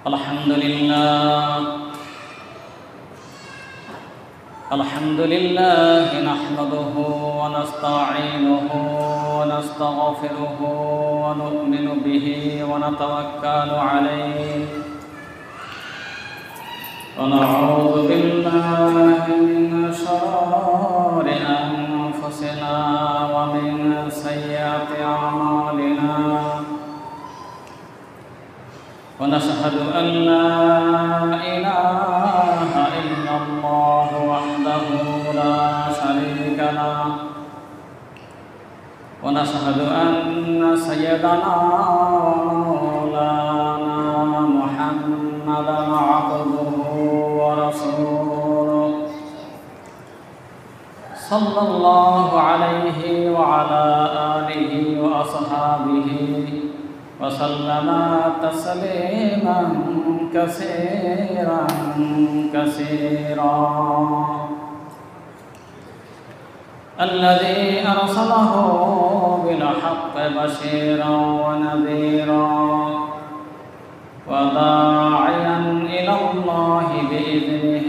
الحمد لله نحمده ونستعينه ونستغفره ونؤمن به ونتوكل عليه ونعوذ بالله من شرور أنفسنا ومن سيئات أعمالنا ونشهد أن لا إله إلا الله وحده لا شريك له ونشهد أن سيدنا ومولانا محمدا عبده ورسوله صلى الله عليه وعلى آله وأصحابه وسلم تسليما كثيرا كثيرا الذي أرسله بالحق بشيرا ونذيرا وداعيا إلى الله بإذنه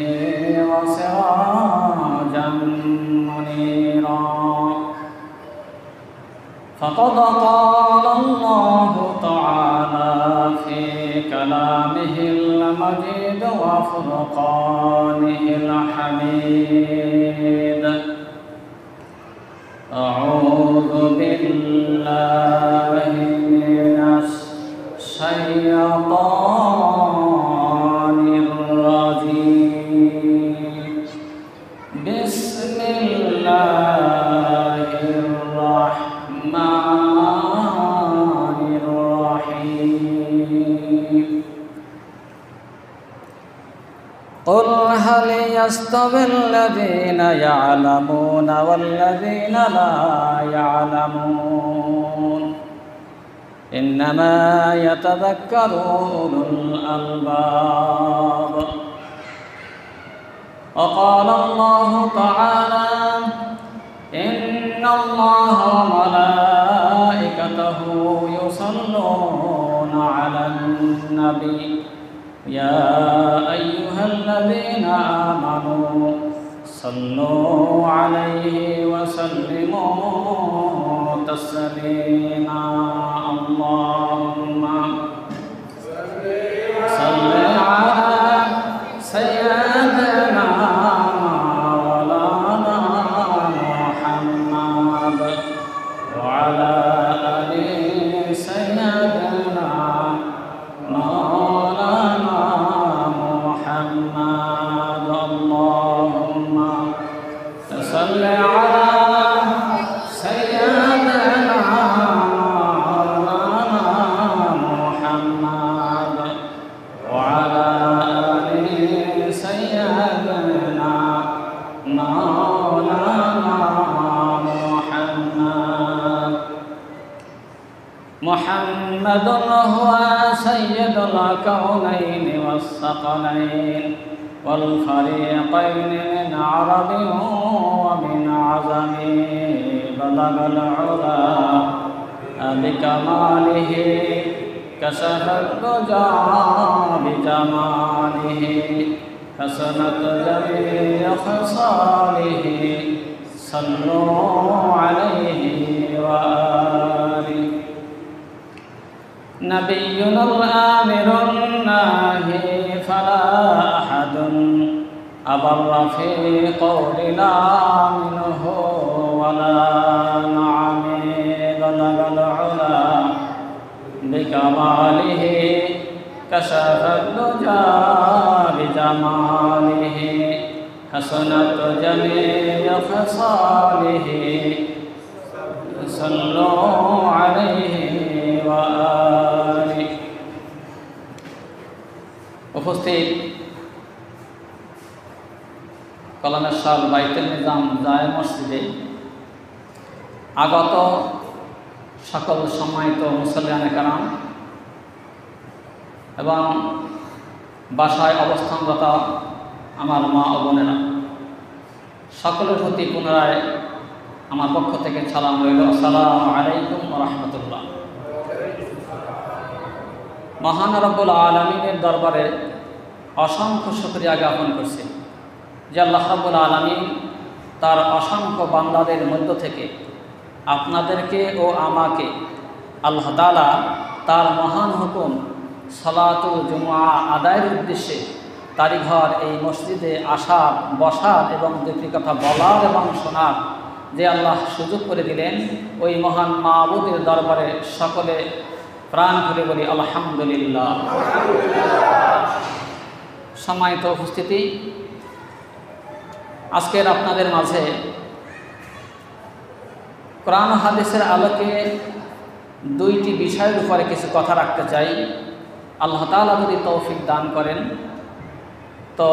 وسراجا منيرا فقد قال الله تعالى في كلامه المجيد وفرقانه الحميد أعوذ بالله من الشيطان الرجيم بسم الله الرحمن الرحيم قل هل يستوي الذين يعلمون والذين لا يعلمون إنما يتذكر أولو الألباب وقال الله تعالى إن الله وملائكته يصلون على النبي يا أيها الذين آمنوا صلوا عليه وسلموا تسليما اللهم صل على سيدنا مولانا محمد وعلى آل سيدنا مولانا محمد اللهم صل على سيدنا مولانا محمد وعلى آل سيدنا مولانا محمد هو سيد الكونين والثقلين والفريقين من عرب ومن عجم بلغ العلا بكماله كشف الدجى بجماله حسنت جميع خصاله صلوا عليه وآله نبينا الآمر الناهي فلا أحد أبر في قول لا منه ولا نعم بلغ العلا بكماله كشف الدجى بجماله حسنت جميع خصاله صلوا عليه وآله উপস্থিত কলমের সাল বাইতুল নিজাম জায়ে মসজিদে আগত সকল সম্মানিত মুসল্লিয়ানে কেরাম এবং বাসায় অবস্থানরত আমার মা ও বোনেরা, সকলের প্রতি পুনরায় আমার পক্ষ থেকে সালাম রইল। আসসালামু আলাইকুম ওয়া রাহমাতুল্লাহ। মহান রব্বুল আলামিনের দরবারে অসংখ্য শুকরিয়া জ্ঞাপন করছি যে আল্লাহ রব্বুল আলামিন তার অসংখ্য বান্দাদের মধ্য থেকে আপনাদেরকে ও আমাকে আল্লাহ তাআলা তার মহান হুকুম সালাতুল জুমআ আদায়ের উদ্দেশ্যে তারই ঘর এই মসজিদে আসার, বসার এবং দুটি কথা বলার এবং শোনার যে আল্লাহ সুযোগ করে দিলেন, ওই মহান মাবুদের দরবারে সকলে প্রাণ খুলে বলি আলহামদুলিল্লাহ। সম্মানিত উপস্থিতি, আজকের আপনাদের মাঝে কোরআন ও হাদিসের আলোকে দুইটি বিষয়ের উপরে কিছু কথা রাখতে চাই। আল্লাহ তাআলা যদি তৌফিক দান করেন তো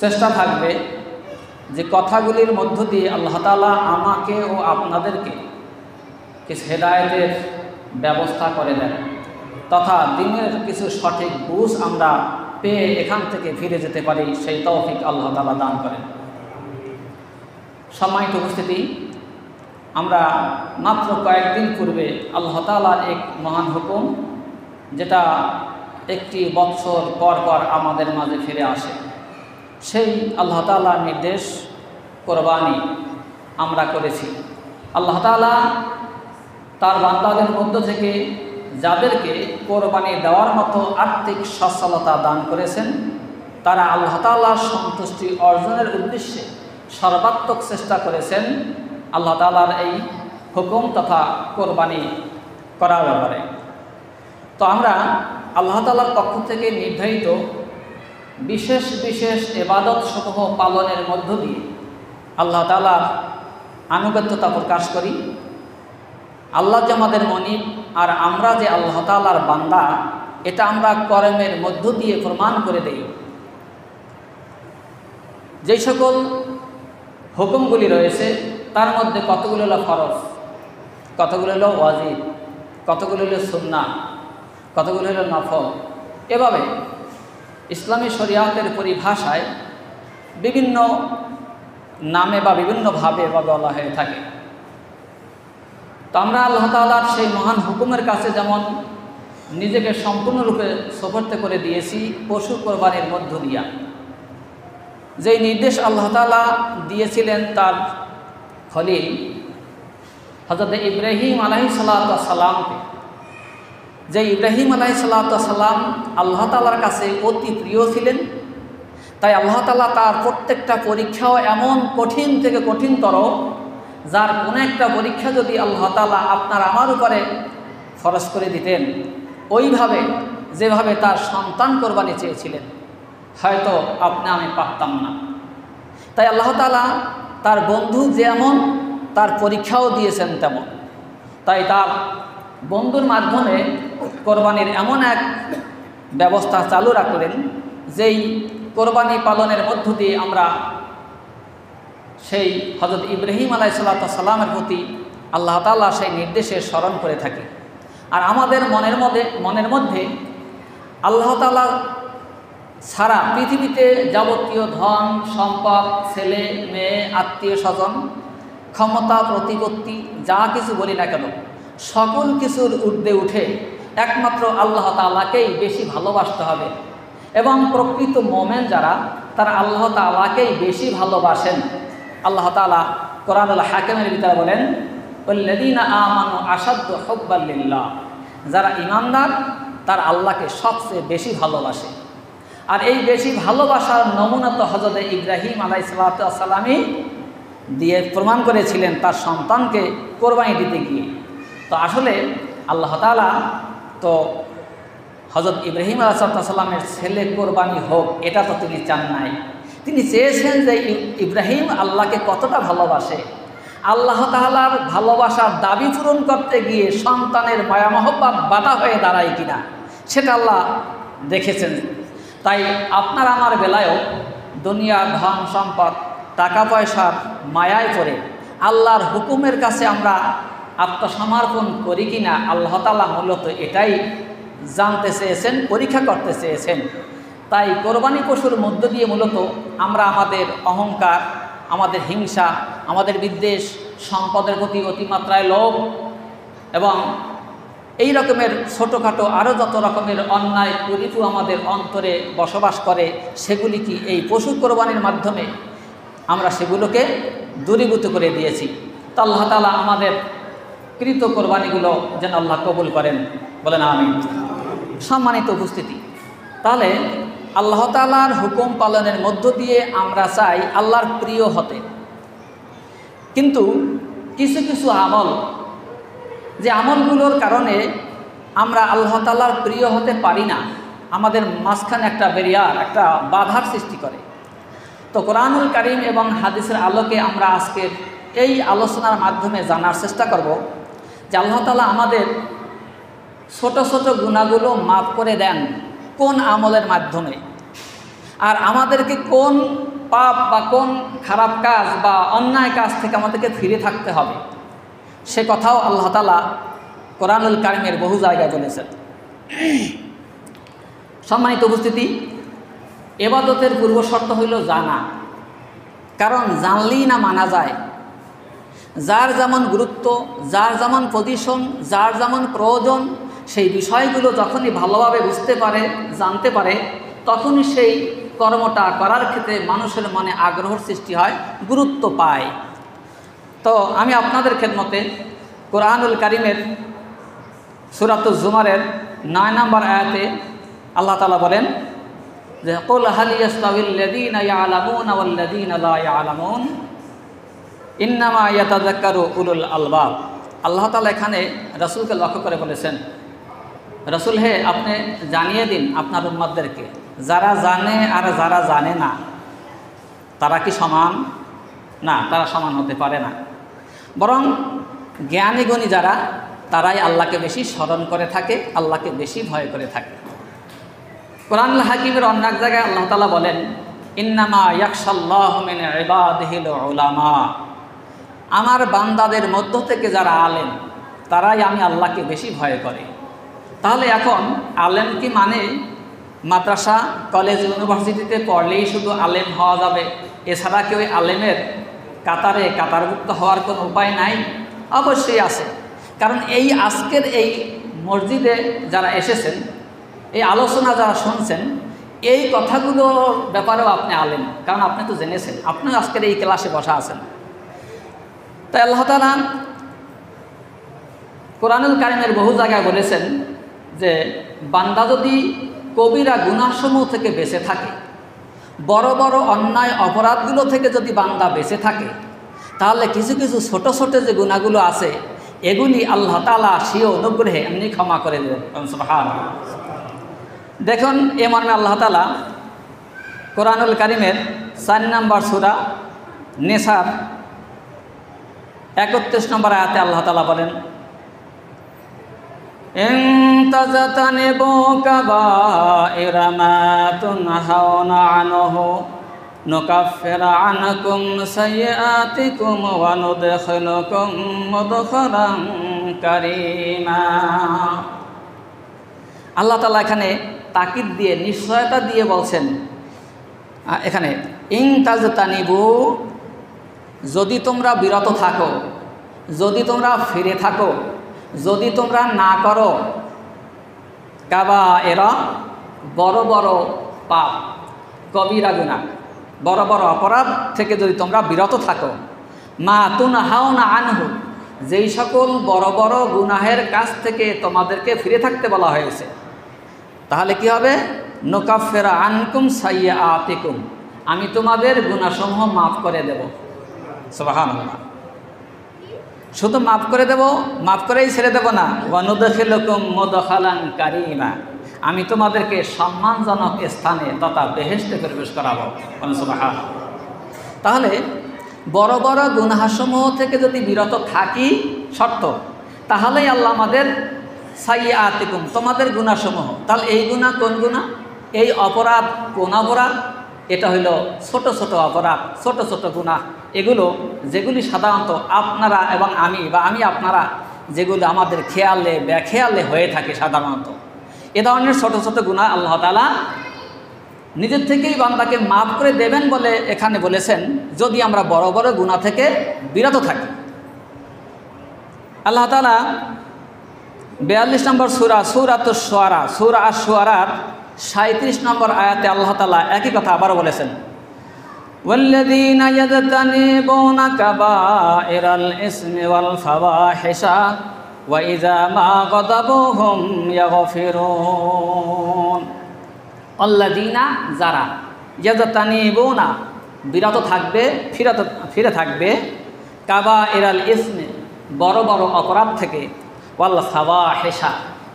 চেষ্টা থাকবে যে কথাগুলির মধ্য দিয়ে আল্লাহ তাআলা আমাকে ও আপনাদেরকে কিছু হেদায়েতের ব্যবস্থা করে দেন তথা দিনের কিছু সঠিক বুঝ আমরা পেয়ে এখান থেকে ফিরে যেতে পারি, সেই তৌফিক আল্লাহ তাআলা দান করেন। সম্মানিত উপস্থিতি, আমরা মাত্র কয়েকদিন পূর্বে আল্লাহ তাআলার এক মহান হুকুম, যেটা একটি বৎসর পর পর আমাদের মাঝে ফিরে আসে, সেই আল্লাহ তাআলার নির্দেশ কোরবানি আমরা করেছি। আল্লাহ তাআলা তার বান্দাদের মধ্য থেকে যাদেরকে কোরবানি দেওয়ার মতো আর্থিক সচ্ছলতা দান করেছেন, তারা আল্লাহ তাআলার সন্তুষ্টি অর্জনের উদ্দেশ্যে সর্বাত্মক চেষ্টা করেছেন আল্লাহ তাআলার এই হুকুম তথা কোরবানি করার ব্যাপারে। তো আমরা আল্লাহ তাআলার পক্ষ থেকে নির্ধারিত বিশেষ বিশেষ ইবাদত সমূহ পালনের মধ্য দিয়ে আল্লাহ তাআলার আনুগত্যতা প্রকাশ করি। আল্লাহ যে আমাদের মনিব আর আমরা যে আল্লাহ তাআলার বান্দা, এটা আমরা কর্মের মধ্য দিয়ে প্রমাণ করে দেই। যেই সকল হুকুমগুলি রয়েছে তার মধ্যে কতগুলো হলো ফরজ, কতগুলো হলো ওয়াজিব, কতগুলো হলো সুন্নাহ, কতগুলো হলো নফল। এভাবে ইসলামী শরিয়াতের পরিভাষায় বিভিন্ন নামে বা বিভিন্নভাবে বলা হয়ে থাকে। তো আমরা আল্লাহ তাআলার সেই মহান হুকুমের কাছে যেমন নিজেকে সম্পূর্ণরূপে সুপর্দ করে দিয়েছি পশু কোরবানির মধ্য দিয়া, যেই নির্দেশ আল্লাহ তাআলা দিয়েছিলেন তার খলিল হযরত ইব্রাহিম আলাইহিস সালাতু ওয়াস সালামকে, যে ইব্রাহিম আলাইহিস সালাতু ওয়াস সালাম আল্লাহ তাআলার কাছে অতি প্রিয় ছিলেন, তাই আল্লাহ তাআলা তার প্রত্যেকটা পরীক্ষাও এমন কঠিন থেকে কঠিনতর, যার কোনো একটা পরীক্ষা যদি আল্লাহ তাআলা আপনার আমার উপরে ফরজ করে দিতেন, ওইভাবে যেভাবে তার সন্তান কোরবানি চেয়েছিলেন, হয়তো আপনি আমি পারতাম না। তাই আল্লাহ তাআলা তার বন্ধু যেমন তার পরীক্ষাও দিয়েছেন তেমন। তাই তার বন্ধুর মাধ্যমে কোরবানির এমন এক ব্যবস্থা চালু রাখলেন, যেই কোরবানি পালনের মধ্য দিয়ে আমরা সেই হযরত ইব্রাহিম আলাইহিস সালামের প্রতি আল্লাহ তাআলা সেই নির্দেশে স্মরণ করে থাকি। আর আমাদের মনের মধ্যে আল্লাহ তাআলা ছাড়া পৃথিবীতে যাবতীয় ধন সম্পদ, ছেলে মেয়ে, আত্মীয় স্বজন, ক্ষমতা প্রতিপত্তি যা কিছু বলি না কেন, সকল কিছুর ঊর্ধ্বে উঠে একমাত্র আল্লাহ তাআলাকেই বেশি ভালোবাসতে হবে। এবং প্রকৃত মোমেন যারা, তারা আল্লাহ তাআলাকেই বেশি ভালোবাসেন। আল্লাহ তাআলা কোরআনুল হাকিমের ভিতরে বলেন, ওয়াল্লাযীনা আমানু আশাদ্দু হুব্বাল লিল্লাহ, যারা ঈমানদার তারা আল্লাহকে সবচেয়ে বেশি ভালোবাসে। আর এই বেশি ভালোবাসার নমুনা তো হযরত ইব্রাহিম আলাইহিস সালামই দিয়ে প্রমাণ করেছিলেন তার সন্তানকে কোরবানি দিতে গিয়ে। তো আসলে আল্লাহ তাআলা তো হযরত ইব্রাহিম আলাইহিস সালামের ছেলে কোরবানি হোক এটা তো তিনি চান নাই। তিনি চেয়েছেন যে ইব্রাহিম আল্লাহকে কতটা ভালোবাসে, আল্লাহ তাআলার ভালোবাসার দাবি পূরণ করতে গিয়ে সন্তানের মায়া মহব্বত বাধা হয়ে দাঁড়ায় কিনা, সেটা আল্লাহ দেখেছেন। তাই আপনার আমার বেলায়ও দুনিয়ার ধন সম্পদ, টাকা পয়সার মায়ায় পড়ে আল্লাহর হুকুমের কাছে আমরা আত্মসমর্পণ করি কিনা, আল্লাহ তাআলা মূলত এটাই জানতে চেয়েছেন, পরীক্ষা করতে চেয়েছেন। তাই কোরবানি পশুর মধ্য দিয়ে মূলত আমরা আমাদের অহংকার, আমাদের হিংসা, আমাদের বিদ্বেষ, সম্পদের প্রতি অতিমাত্রায় লোভ এবং এই রকমের ছোটোখাটো আরও যত রকমের অন্যায় কুরিপু আমাদের অন্তরে বসবাস করে, সেগুলি কি এই পশু কোরবানির মাধ্যমে আমরা সেগুলোকে দূরীভূত করে দিয়েছি। তো আল্লাহ তাআলা আমাদের কৃত কোরবানিগুলো যেন আল্লাহ কবুল করেন, বলেন আমিন। সম্মানিত উপস্থিতি, তাহলে আল্লাহ তাআলার হুকুম পালনের মধ্য দিয়ে আমরা চাই আল্লাহর প্রিয় হতে, কিন্তু কিছু কিছু আমল, যে আমলগুলোর কারণে আমরা আল্লাহ তাআলার প্রিয় হতে পারি না, আমাদের মাঝখানে একটা ব্যারিয়ার, একটা বাধার সৃষ্টি করে। তো কোরআনুল কারীম এবং হাদিসের আলোকে আমরা আজকের এই আলোচনার মাধ্যমে জানার চেষ্টা করব যে আল্লাহ তাআলা আমাদের ছোট ছোট গুনাহগুলো মাফ করে দেন কোন আমলের মাধ্যমে, আর আমাদেরকে কোন পাপ বা কোন খারাপ কাজ বা অন্যায় কাজ থেকে আমাদেরকে ফিরে থাকতে হবে, সে কথাও আল্লাহ তাআলা কোরআনুল কারীমের বহু জায়গায় বলেছেন। সম্মানিত উপস্থিতি, ইবাদতের পূর্ব শর্ত হইল জানা, কারণ জানলেই না মানা যায়। যার যেমন গুরুত্ব, যার যেমন পজিশন, যার যেমন প্রয়োজন, সেই বিষয়গুলো যখনই ভালোভাবে বুঝতে পারে, জানতে পারে, তখনই সেই কর্মটা করার ক্ষেত্রে মানুষের মনে আগ্রহের সৃষ্টি হয়, গুরুত্ব পায়। তো আমি আপনাদের খেদমতে কোরআনুল কারীমের সূরাতুজ জুমারের 9 নম্বর আয়াতে আল্লাহ তাআলা বলেন যে কুল হাল ইয়াস্তাবিল্লাযীনা ইয়ালামুনা ওয়াল্লাযীনা লা ইয়ালামুন ইন্নামা ইয়াতাযাক্কারু উলুল আলবাব। আল্লাহ তাআলা এখানে রাসূলকে লক্ষ্য করে বলেছেন, রাসূল হে, আপনি জানিয়ে দিন আপনার উম্মতদেরকে, যারা জানে আর যারা জানে না তারা কি সমান? না, তারা সমান হতে পারে না। বরং জ্ঞানী গুণী যারা, তারাই আল্লাহকে বেশি স্মরণ করে থাকে, আল্লাহকে বেশি ভয় করে থাকে। কোরআনুল হাকিমের অন্য এক জায়গায় আল্লাহ তাআলা বলেন, ইন্নামা ইয়াখশাল্লাহু মিন ইবাদিহিল উলামা। আমার বান্দাদের মধ্য থেকে যারা আলেম, তারাই আমি আল্লাহকে বেশি ভয় করে। তাহলে এখন আলেম কি মানে মাদ্রাসা, কলেজ, ইউনিভার্সিটিতে পড়লেই শুধু আলেম হওয়া যাবে, এছাড়া কি ওই আলেমের কাতারভুক্ত হওয়ার কোনো উপায় নাই? অবশ্যই আছে। কারণ এই আজকের এই মসজিদে যারা এসেছেন, এই আলোচনা যারা শুনছেন, এই কথাগুলোর ব্যাপারেও আপনি আলেম, কারণ আপনি তো জেনেছেন, আপনিও আজকের এই ক্লাসে বসা আছেন। তাই আল্লাহ তাআলা কোরআনুল কারীমের বহু জায়গায় বলেছেন যে বান্দা যদি কবিরা গুনাহসমূহ থেকে বেঁচে থাকে, বড় বড় অন্যায় অপরাধগুলো থেকে যদি বান্দা বেঁচে থাকে, তাহলে কিছু কিছু ছোট ছোট যে গুনাহগুলো আছে, এগুলি আল্লাহ তাআলা স্বীয় অনুগ্রহে এমনি ক্ষমা করে দেবেন। সুবহানাল্লাহ। দেখুন, এ মর্মে আল্লাহ তাআলা কোরআনুল কারীমের 4 নম্বর সূরা নিসার 31 নম্বর আয়াতে আল্লাহ তাআলা বলেন, ইন তাজতানিবু কাবাইরা মা তুনহাউনা আনহু নুকাফির আনকুম সাইয়্যাতিকুম ওয়া নুদখিলুকুম মুদখালান কারীমা। আল্লাহ তাআলা এখানে তাকিদ দিয়ে, নিশ্চয়তা দিয়ে বলছেন, এখানে ইন তাজতানিবু, যদি তোমরা বিরত থাকো, যদি তোমরা ফিরে থাকো, যদি তোমরা না করো কাবায়েরা, বড় বড় পাপ, কবিরা গুনাহ, বড় বড় অপরাধ থেকে যদি তোমরা বিরত থাকো, মা তুনহাউনা আনহু, যেই সকল বড় বড় গুনাহের কাছ থেকে তোমাদেরকে ফিরে থাকতে বলা হয়েছে, তাহলে কি হবে? নুকাফির আনকুম সাইয়্যাতিকুম, আমি তোমাদের গুনাহসমূহ মাফ করে দেব। সুবহানাল্লাহ। শুধু মাফ করে দেব, মাফ করেই ছেড়ে দেব না, ওয়া নুদখিলুকুম মুদখালান কারীমা, আমি তোমাদেরকে সম্মানজনক স্থানে তথা বেহেশতে প্রবেশ করাবো। সুবহানাল্লাহ। তাহলে বড় বড় গুনাহসমূহ থেকে যদি বিরত থাকি, শর্ত, তাহলেই আল্লাহ আমাদের সাইয়্যাতিকুম, তোমাদের গুনাহসমূহ, তাহলে এই গুনাহ কোন গুনাহ? এই অপরাধ কোন অপরাধ? এটা হইল ছোট ছোট অপরাধ, ছোট ছোট গুনাহ, এগুলো যেগুলি সাধারণত আপনারা এবং আমি বা আমি আপনারা যেগুলো আমাদের খেয়ালে বেখেয়ালে হয়ে থাকে সাধারণত, এ ধরনের ছোট ছোট গুনাহ আল্লাহ তাআলা নিজের থেকেই বান্দাকে মাফ করে দেবেন বলে এখানে বলেছেন, যদি আমরা বড় বড় গুনাহ থেকে বিরত থাকি। আল্লাহ তাআলা 42 নম্বর সূরা সূরাতুশ শুআরা, সূরা আশ-শুআরার 37 নম্বর আয়াতে আল্লাহ তাআলা একই কথা আবারও বলেছেন, ওয়াল্লাযীনা ইয়াজতানিবুনা কাবাইরাল ইসমি ওয়াল ফাওয়াহিশা ওয়া ইযা মা গাদাবু হুম ইয়াগফিরুন। আল্লাযীনা যারা, ইয়াজতানিবুনা বিরত থাকবে, ফিরে থাকবে, কাবাইরাল ইসমি বড় বড় অপরাধ থেকে, ওয়াল ফাওয়াহিশা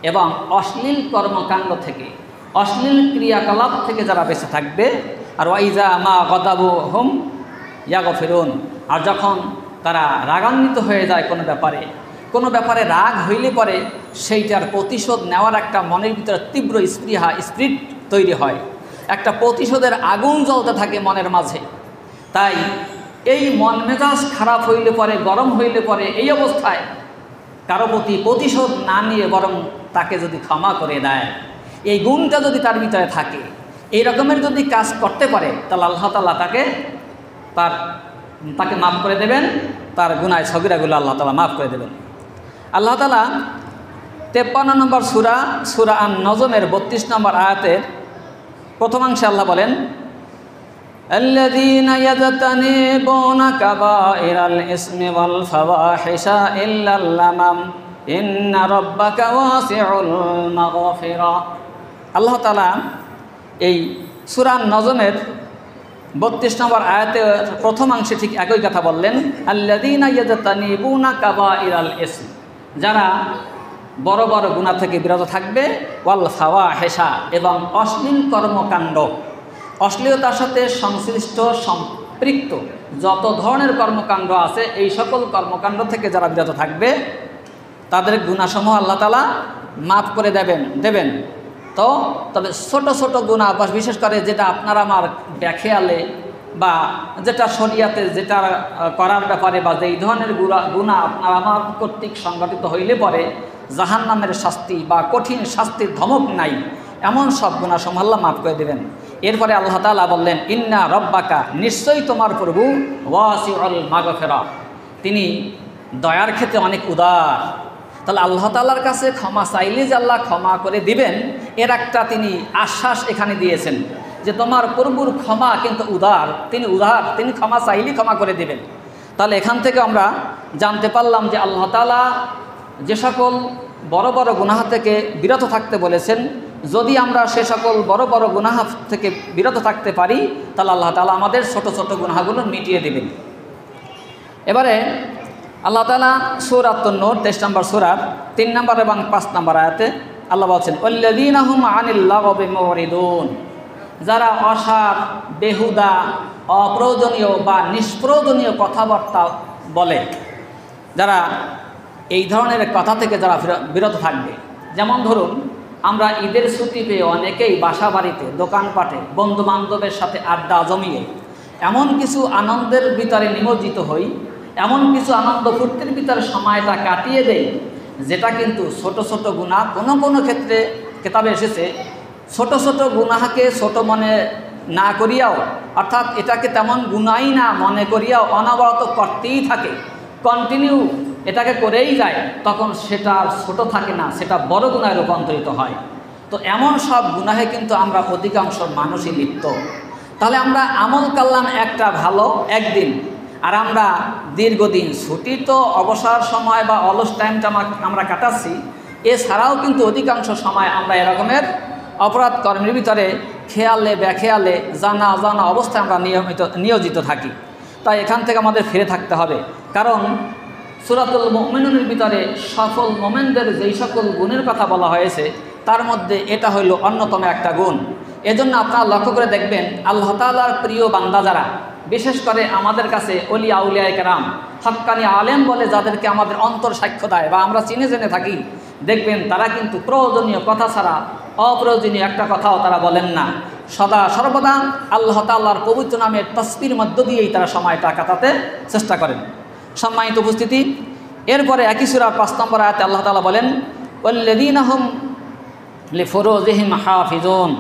এবং অশ্লীল কর্মকাণ্ড থেকে, অশ্লীল ক্রিয়াকলাপ থেকে যারা বেঁচে থাকবে, আর ওয়াইজা মা গদাবু হুম ইয়াগফিরুন, আর যখন তারা রাগান্বিত হয়ে যায় কোনো ব্যাপারে রাগ হইলে পরে সেইটার প্রতিশোধ নেওয়ার একটা মনের ভিতরে তীব্র স্পিরিট তৈরি হয়, একটা প্রতিশোধের আগুন জ্বলতে থাকে মনের মাঝে। তাই এই মন মেজাজ খারাপ হইলে পরে, গরম হইলে পরে, এই অবস্থায় কারো প্রতি প্রতিশোধ না নিয়ে বরং তাকে যদি ক্ষমা করে দেয়, এই গুণটা যদি তার ভিতরে থাকে, এই রকমের যদি কাজ করতে পারে, তাহলে আল্লাহ তাআলা তাকে মাফ করে দেবেন, তার গুনাহ সগীরাগুলো আল্লাহ তাআলা মাফ করে দেবেন। আল্লাহ তাআলা 53 নম্বর সূরা আন-নজমের 32 নম্বর আয়াতের প্রথমাংশে আল্লাহ বলেন, আল্লাযীনা ইয়াজতানিবুনা কাবাইরাল ইসমি ওয়াল ফাওয়াহিশা ইল্লাল লামাম ইন্না রাব্বাকা ওয়াসিউল মাগফিরা। আল্লাহ তাআলা এই সূরা আন-নজমের 32 নম্বর আয়াতের প্রথমাংশে ঠিক একই কথা বললেন, আল্লাযীনা ইয়াজতানিবুনা কাবাইরাল ইসম, যারা বড় বড় গুনাহ থেকে বিরত থাকবে, ওয়াল ফাওয়াহিশা এবং অশ্লীল কর্মকাণ্ড, অশ্লীলতার সাথে সংশ্লিষ্ট সম্পৃক্ত যত ধরনের কর্মকাণ্ড আছে, এই সকল কর্মকাণ্ড থেকে যারা বিরত থাকবে তাদের গুনাহসমূহ আল্লাহ তাআলা মাফ করে দেবেন। তবে ছোট ছোট গুনাহ, বিশেষ করে যেটা আপনার আমার ব্যাখেয়ালে বা যেটা শরিয়াতে যেটা করার ব্যাপারে বা যেই ধরনের গুনাহ আপনার আমার কর্তৃক সংগঠিত হইলে পরে জাহান্নামের শাস্তি বা কঠিন শাস্তির ধমক নাই, এমন সব গুনাহসমূহ আল্লাহ মাফ করে দেবেন। এরপরে আল্লাহ তাআলা বললেন, ইন্না রব্বাকা, নিশ্চয়ই তোমার প্রভু, ওয়াসিউল মাগফিরা, তিনি দয়ার ক্ষেত্রে অনেক উদার। তাহলে আল্লাহ তাআলার কাছে ক্ষমা চাইলে যে আল্লাহ ক্ষমা করে দিবেন, এর একটা তিনি আশ্বাস এখানে দিয়েছেন যে তোমার প্রভুর ক্ষমা কিন্তু উদার, তিনি ক্ষমা চাইলেই ক্ষমা করে দিবেন। তাহলে এখান থেকে আমরা জানতে পারলাম যে আল্লাহ তাআলা যে সকল বড় বড় গুনাহ থেকে বিরত থাকতে বলেছেন, যদি আমরা সে সকল বড় বড় গুনাহ থেকে বিরত থাকতে পারি, তাহলে আল্লাহ তাআলা আমাদের ছোট ছোট গুনাহগুলো মিটিয়ে দেবেন। এবারে আল্লাহ তাআলা সূরা আন-নূর 23 নম্বর সূরার 3 নম্বর এবং 5 নম্বর আয়াতে আল্লাহ বলছেন, ওয়াল্লাযীনা হুম আনিল লাগবি মুরিদুন, যারা অসার, বেহুদা, অপ্রয়োজনীয় বা নিষ্প্রয়োজনীয় কথাবার্তা বলে, যারা এই ধরনের কথা থেকে যারা বিরত থাকবে। যেমন ধরুন, আমরা ঈদের ছুটি পেয়ে অনেকেই বাসা বাড়িতে, দোকানপাটে, বন্ধু বান্ধবের সাথে আড্ডা জমিয়ে এমন কিছু আনন্দের ভিতরে নিমজ্জিত হই, এমন কিছু আনন্দ ফুর্তির ভিতরে সময়টা কাটিয়ে দেই, যেটা কিন্তু ছোট ছোট গুনাহ। কোনো ক্ষেত্রে কিতাবে এসেছে, ছোট ছোট গুনাহকে ছোট মনে না করিয়াও, অর্থাৎ এটাকে তেমন গুনাহই না মনে করিয়াও অনবরত করতেই থাকে, কন্টিনিউ এটাকে করেই যায়, তখন সেটা ছোট থাকে না, সেটা বড় গুনাহে রূপান্তরিত হয়। তো এমন সব গুনাহে কিন্তু আমরা অধিকাংশ মানুষই লিপ্ত। তাহলে আমরা আমল করলাম একটা ভালো একদিন, আর আমরা দীর্ঘদিন ছুটি তো অবসর সময় বা অলস টাইমটা আমরা কাটাচ্ছি, এছাড়াও কিন্তু অধিকাংশ সময় আমরা এরকমের অপরাধ কর্মের ভিতরে খেয়ালে ব্যাখেয়ালে জানা অজানা অবস্থায় আমরা নিয়োজিত থাকি। তাই এখান থেকে আমাদের ফিরে থাকতে হবে, কারণ সূরাতুল মুমিনুনের ভিতরে সফল মোমেনদের যেই সকল গুণের কথা বলা হয়েছে, তার মধ্যে এটা হইল অন্যতম একটা গুণ। এজন্য আপনারা লক্ষ্য করে দেখবেন, আল্লাহ তাআলার প্রিয় বান্দা যারা, বিশেষ করে আমাদের কাছে ওলিয়া উলিয়ায়ে কেরাম, হক্কানি আলেম বলে যাদেরকে আমাদের অন্তর সাক্ষ্য দেয় বা আমরা চিনে জেনে থাকি, দেখবেন তারা কিন্তু প্রয়োজনীয় কথা ছাড়া অপ্রয়োজনীয় একটা কথাও তারা বলেন না। সদা সর্বদা আল্লাহ তাআলার পবিত্র নামের তাসবিহর মধ্য দিয়েই তারা সময়টা কাটাতে চেষ্টা করেন। সম্মানিত উপস্থিতি, এরপরে একই সূরার 5 নম্বর আয়াতে আল্লাহ তাআলা বলেন, ওয়াল্লাযীনা হুম লিফুরুজিহিম হাফিজুন,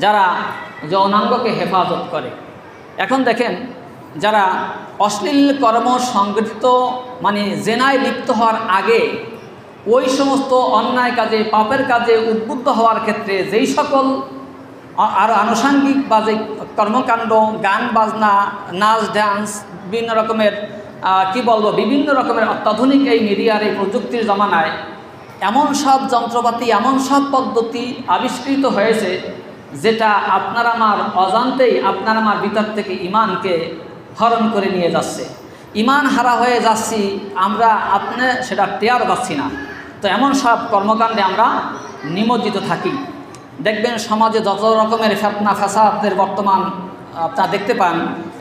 যারা যৌনাঙ্গকে হেফাজত করে। এখন দেখেন, যারা অশ্লীল কর্ম সংগঠিত, মানে জেনায় লিপ্ত হওয়ার আগে ওই সমস্ত অন্যায় কাজে, পাপের কাজে উদ্বুদ্ধ হওয়ার ক্ষেত্রে যেই সকল আরও আনুষাঙ্গিক বা যে কর্মকাণ্ড, গান বাজনা, নাচ ডান্স, বিভিন্ন রকমের বিভিন্ন রকমের অত্যাধুনিক এই মিডিয়ার এই প্রযুক্তির জমানায় এমন সব যন্ত্রপাতি, এমন সব পদ্ধতি আবিষ্কৃত হয়েছে যেটা আপনার আমার অজান্তেই আপনার আমার ভিতর থেকে ইমানকে হরণ করে নিয়ে যাচ্ছে। ইমান হারা হয়ে যাচ্ছি আমরা, আপনি সেটা টের পাচ্ছি না। তো এমন সব কর্মকাণ্ডে আমরা নিমজ্জিত থাকি। দেখবেন সমাজে যত রকমের ফিতনা ফাসাদের বর্তমান আপনারা দেখতে পান,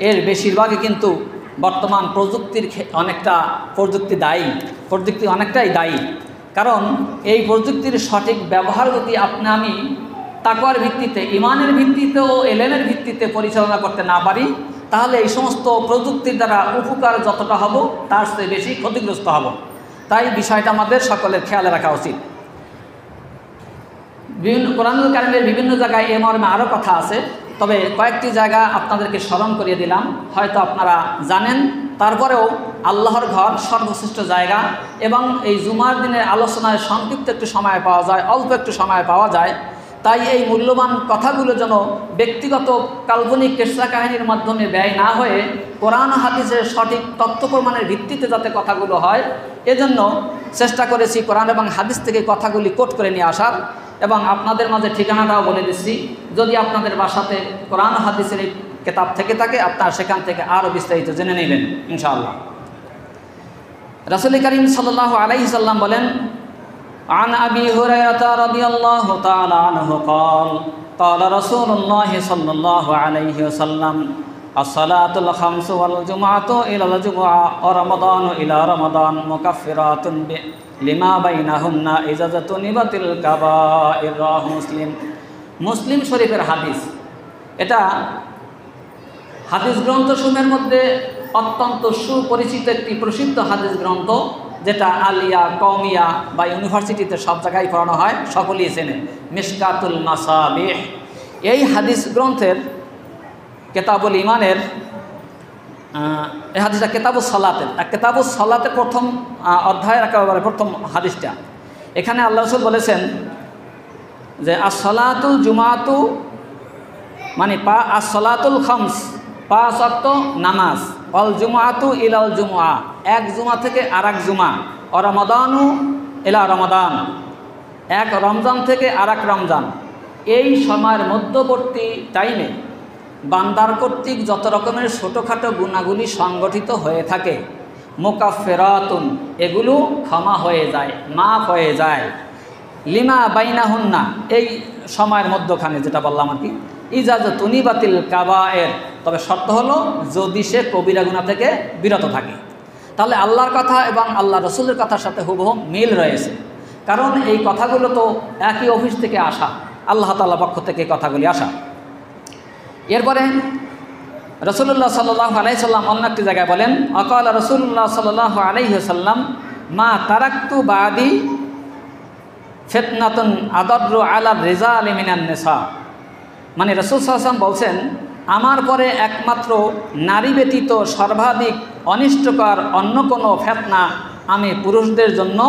এর বেশিরভাগই কিন্তু বর্তমান প্রযুক্তি অনেকটাই দায়ী। কারণ এই প্রযুক্তির সঠিক ব্যবহার যদি আমি তাকওয়ার ভিত্তিতে, ইমানের ভিত্তিতে ও এলেমের ভিত্তিতে পরিচালনা করতে না পারি, তাহলে এই সমস্ত প্রযুক্তির দ্বারা উপকার যতটা হব তার চেয়ে বেশি ক্ষতিগ্রস্ত হব। তাই বিষয়টা আমাদের সকলের খেয়াল রাখা উচিত। কোরআনুল কারীমের বিভিন্ন জায়গায় এ মর্মে আরও কথা আছে, তবে কয়েকটি জায়গা আপনাদেরকে স্মরণ করিয়ে দিলাম, হয়তো আপনারা জানেন। তারপরেও আল্লাহর ঘর সর্বশ্রেষ্ঠ জায়গা, এবং এই জুমার দিনের আলোচনায় সংক্ষিপ্ত একটু সময় পাওয়া যায়, অল্প একটু সময় পাওয়া যায়। তাই এই মূল্যবান কথাগুলো যেন ব্যক্তিগত কাল্পনিক কেসা কাহিনীর মাধ্যমে ব্যয় না হয়ে কোরআন হাদিসের সঠিক তথ্য প্রমাণের ভিত্তিতে যাতে কথাগুলো হয়, এজন্য চেষ্টা করেছি কোরআন এবং হাদিস থেকে কথাগুলি কোট করে নিয়ে আসার। এবং আপনাদের মাঝে ঠিকানাটাও বলে দিচ্ছি, যদি আপনাদের বাসাতে কোরআন হাদিসের এই কিতাব থেকে থাকে, আপনারা সেখান থেকে আরও বিস্তারিত জেনে নেবেন ইনশাআল্লাহ। রাসূল করিম সাল্লাল্লাহু আলাইহি সাল্লাম বলেন, عن أبي هريرة رضي الله تعالى عنه قال قال رسول الله صلى الله عليه وسلم الصلاة الخمس والجمعة إلى الجمعة ورمضان إلى رمضان مكفرات لما بينهن إذا اجتنبت الكبائر رواه মুসলিম শরীফের হাদিস। এটা হাদিস গ্রন্থসমূহের মধ্যে অত্যন্ত সুপরিচিত একটি প্রসিদ্ধ হাদিস গ্রন্থ, যেটা আলিয়া, কওমিয়া বা ইউনিভার্সিটিতে সব জায়গায় পড়ানো হয়, সকলেই চেনে, মিশকাতুল মাসাবিহ। এই হাদিস গ্রন্থের কিতাবুল ইমানের এই হাদিসটা কিতাবুস সালাতের প্রথম অধ্যায়ের একেবারে প্রথম হাদিসটা। এখানে আল্লাহ রাসূল বলেছেন যে as-salatul জুমাতু মানে as-salatul খামস, 5 ওয়াক্ত নামাজ, অল জুমাতু ইলাল জুমআ, এক জুমা থেকে আরেক জুমা, ও রমাদানু ইলা রমাদান, এক রমজান থেকে আরেক রমজান। এই সময়ের মধ্যবর্তী টাইমে বান্দার কর্তৃক যত রকমের ছোটোখাটো গুনাহগুলি সংগঠিত হয়ে থাকে, মুকাফফিরাতুন, এগুলো ক্ষমা হয়ে যায়, মাফ হয়ে যায়, লিমা বাইনাহুন্না, এই সময়ের মধ্যখানে যেটা বললাম আর কি, ইজাজতুনিবাতিল কাবায়ের, তবে শর্ত হলো যদি সে কবিরা গুনাহ থেকে বিরত থাকে। তাহলে আল্লাহর কথা এবং আল্লাহ রসুলের কথার সাথে হুবহু মিল রয়েছে, কারণ এই কথাগুলো তো একই অফিস থেকে আসা, আল্লাহ তাআলার পক্ষ থেকে কথাগুলি আসা। এরপরে রাসূলুল্লাহ সাল্লাল্লাহু আলাইহি সাল্লাম অন্য একটি জায়গায় বলেন, আকাল রাসূলুল্লাহ সাল্লাল্লাহু আলাইহি সাল্লাম মা তারাকতু বাদি ফিতনাতুন আদাররু আলা রিজালি মিনান নিসা, মানে রাসূল সাল্লাল্লাহু আলাইহি সাল্লাম বলছেন, আমার পরে একমাত্র নারী ব্যতীত সর্বাধিক অনিষ্টকর অন্য কোনো ফিতনা আমি পুরুষদের জন্য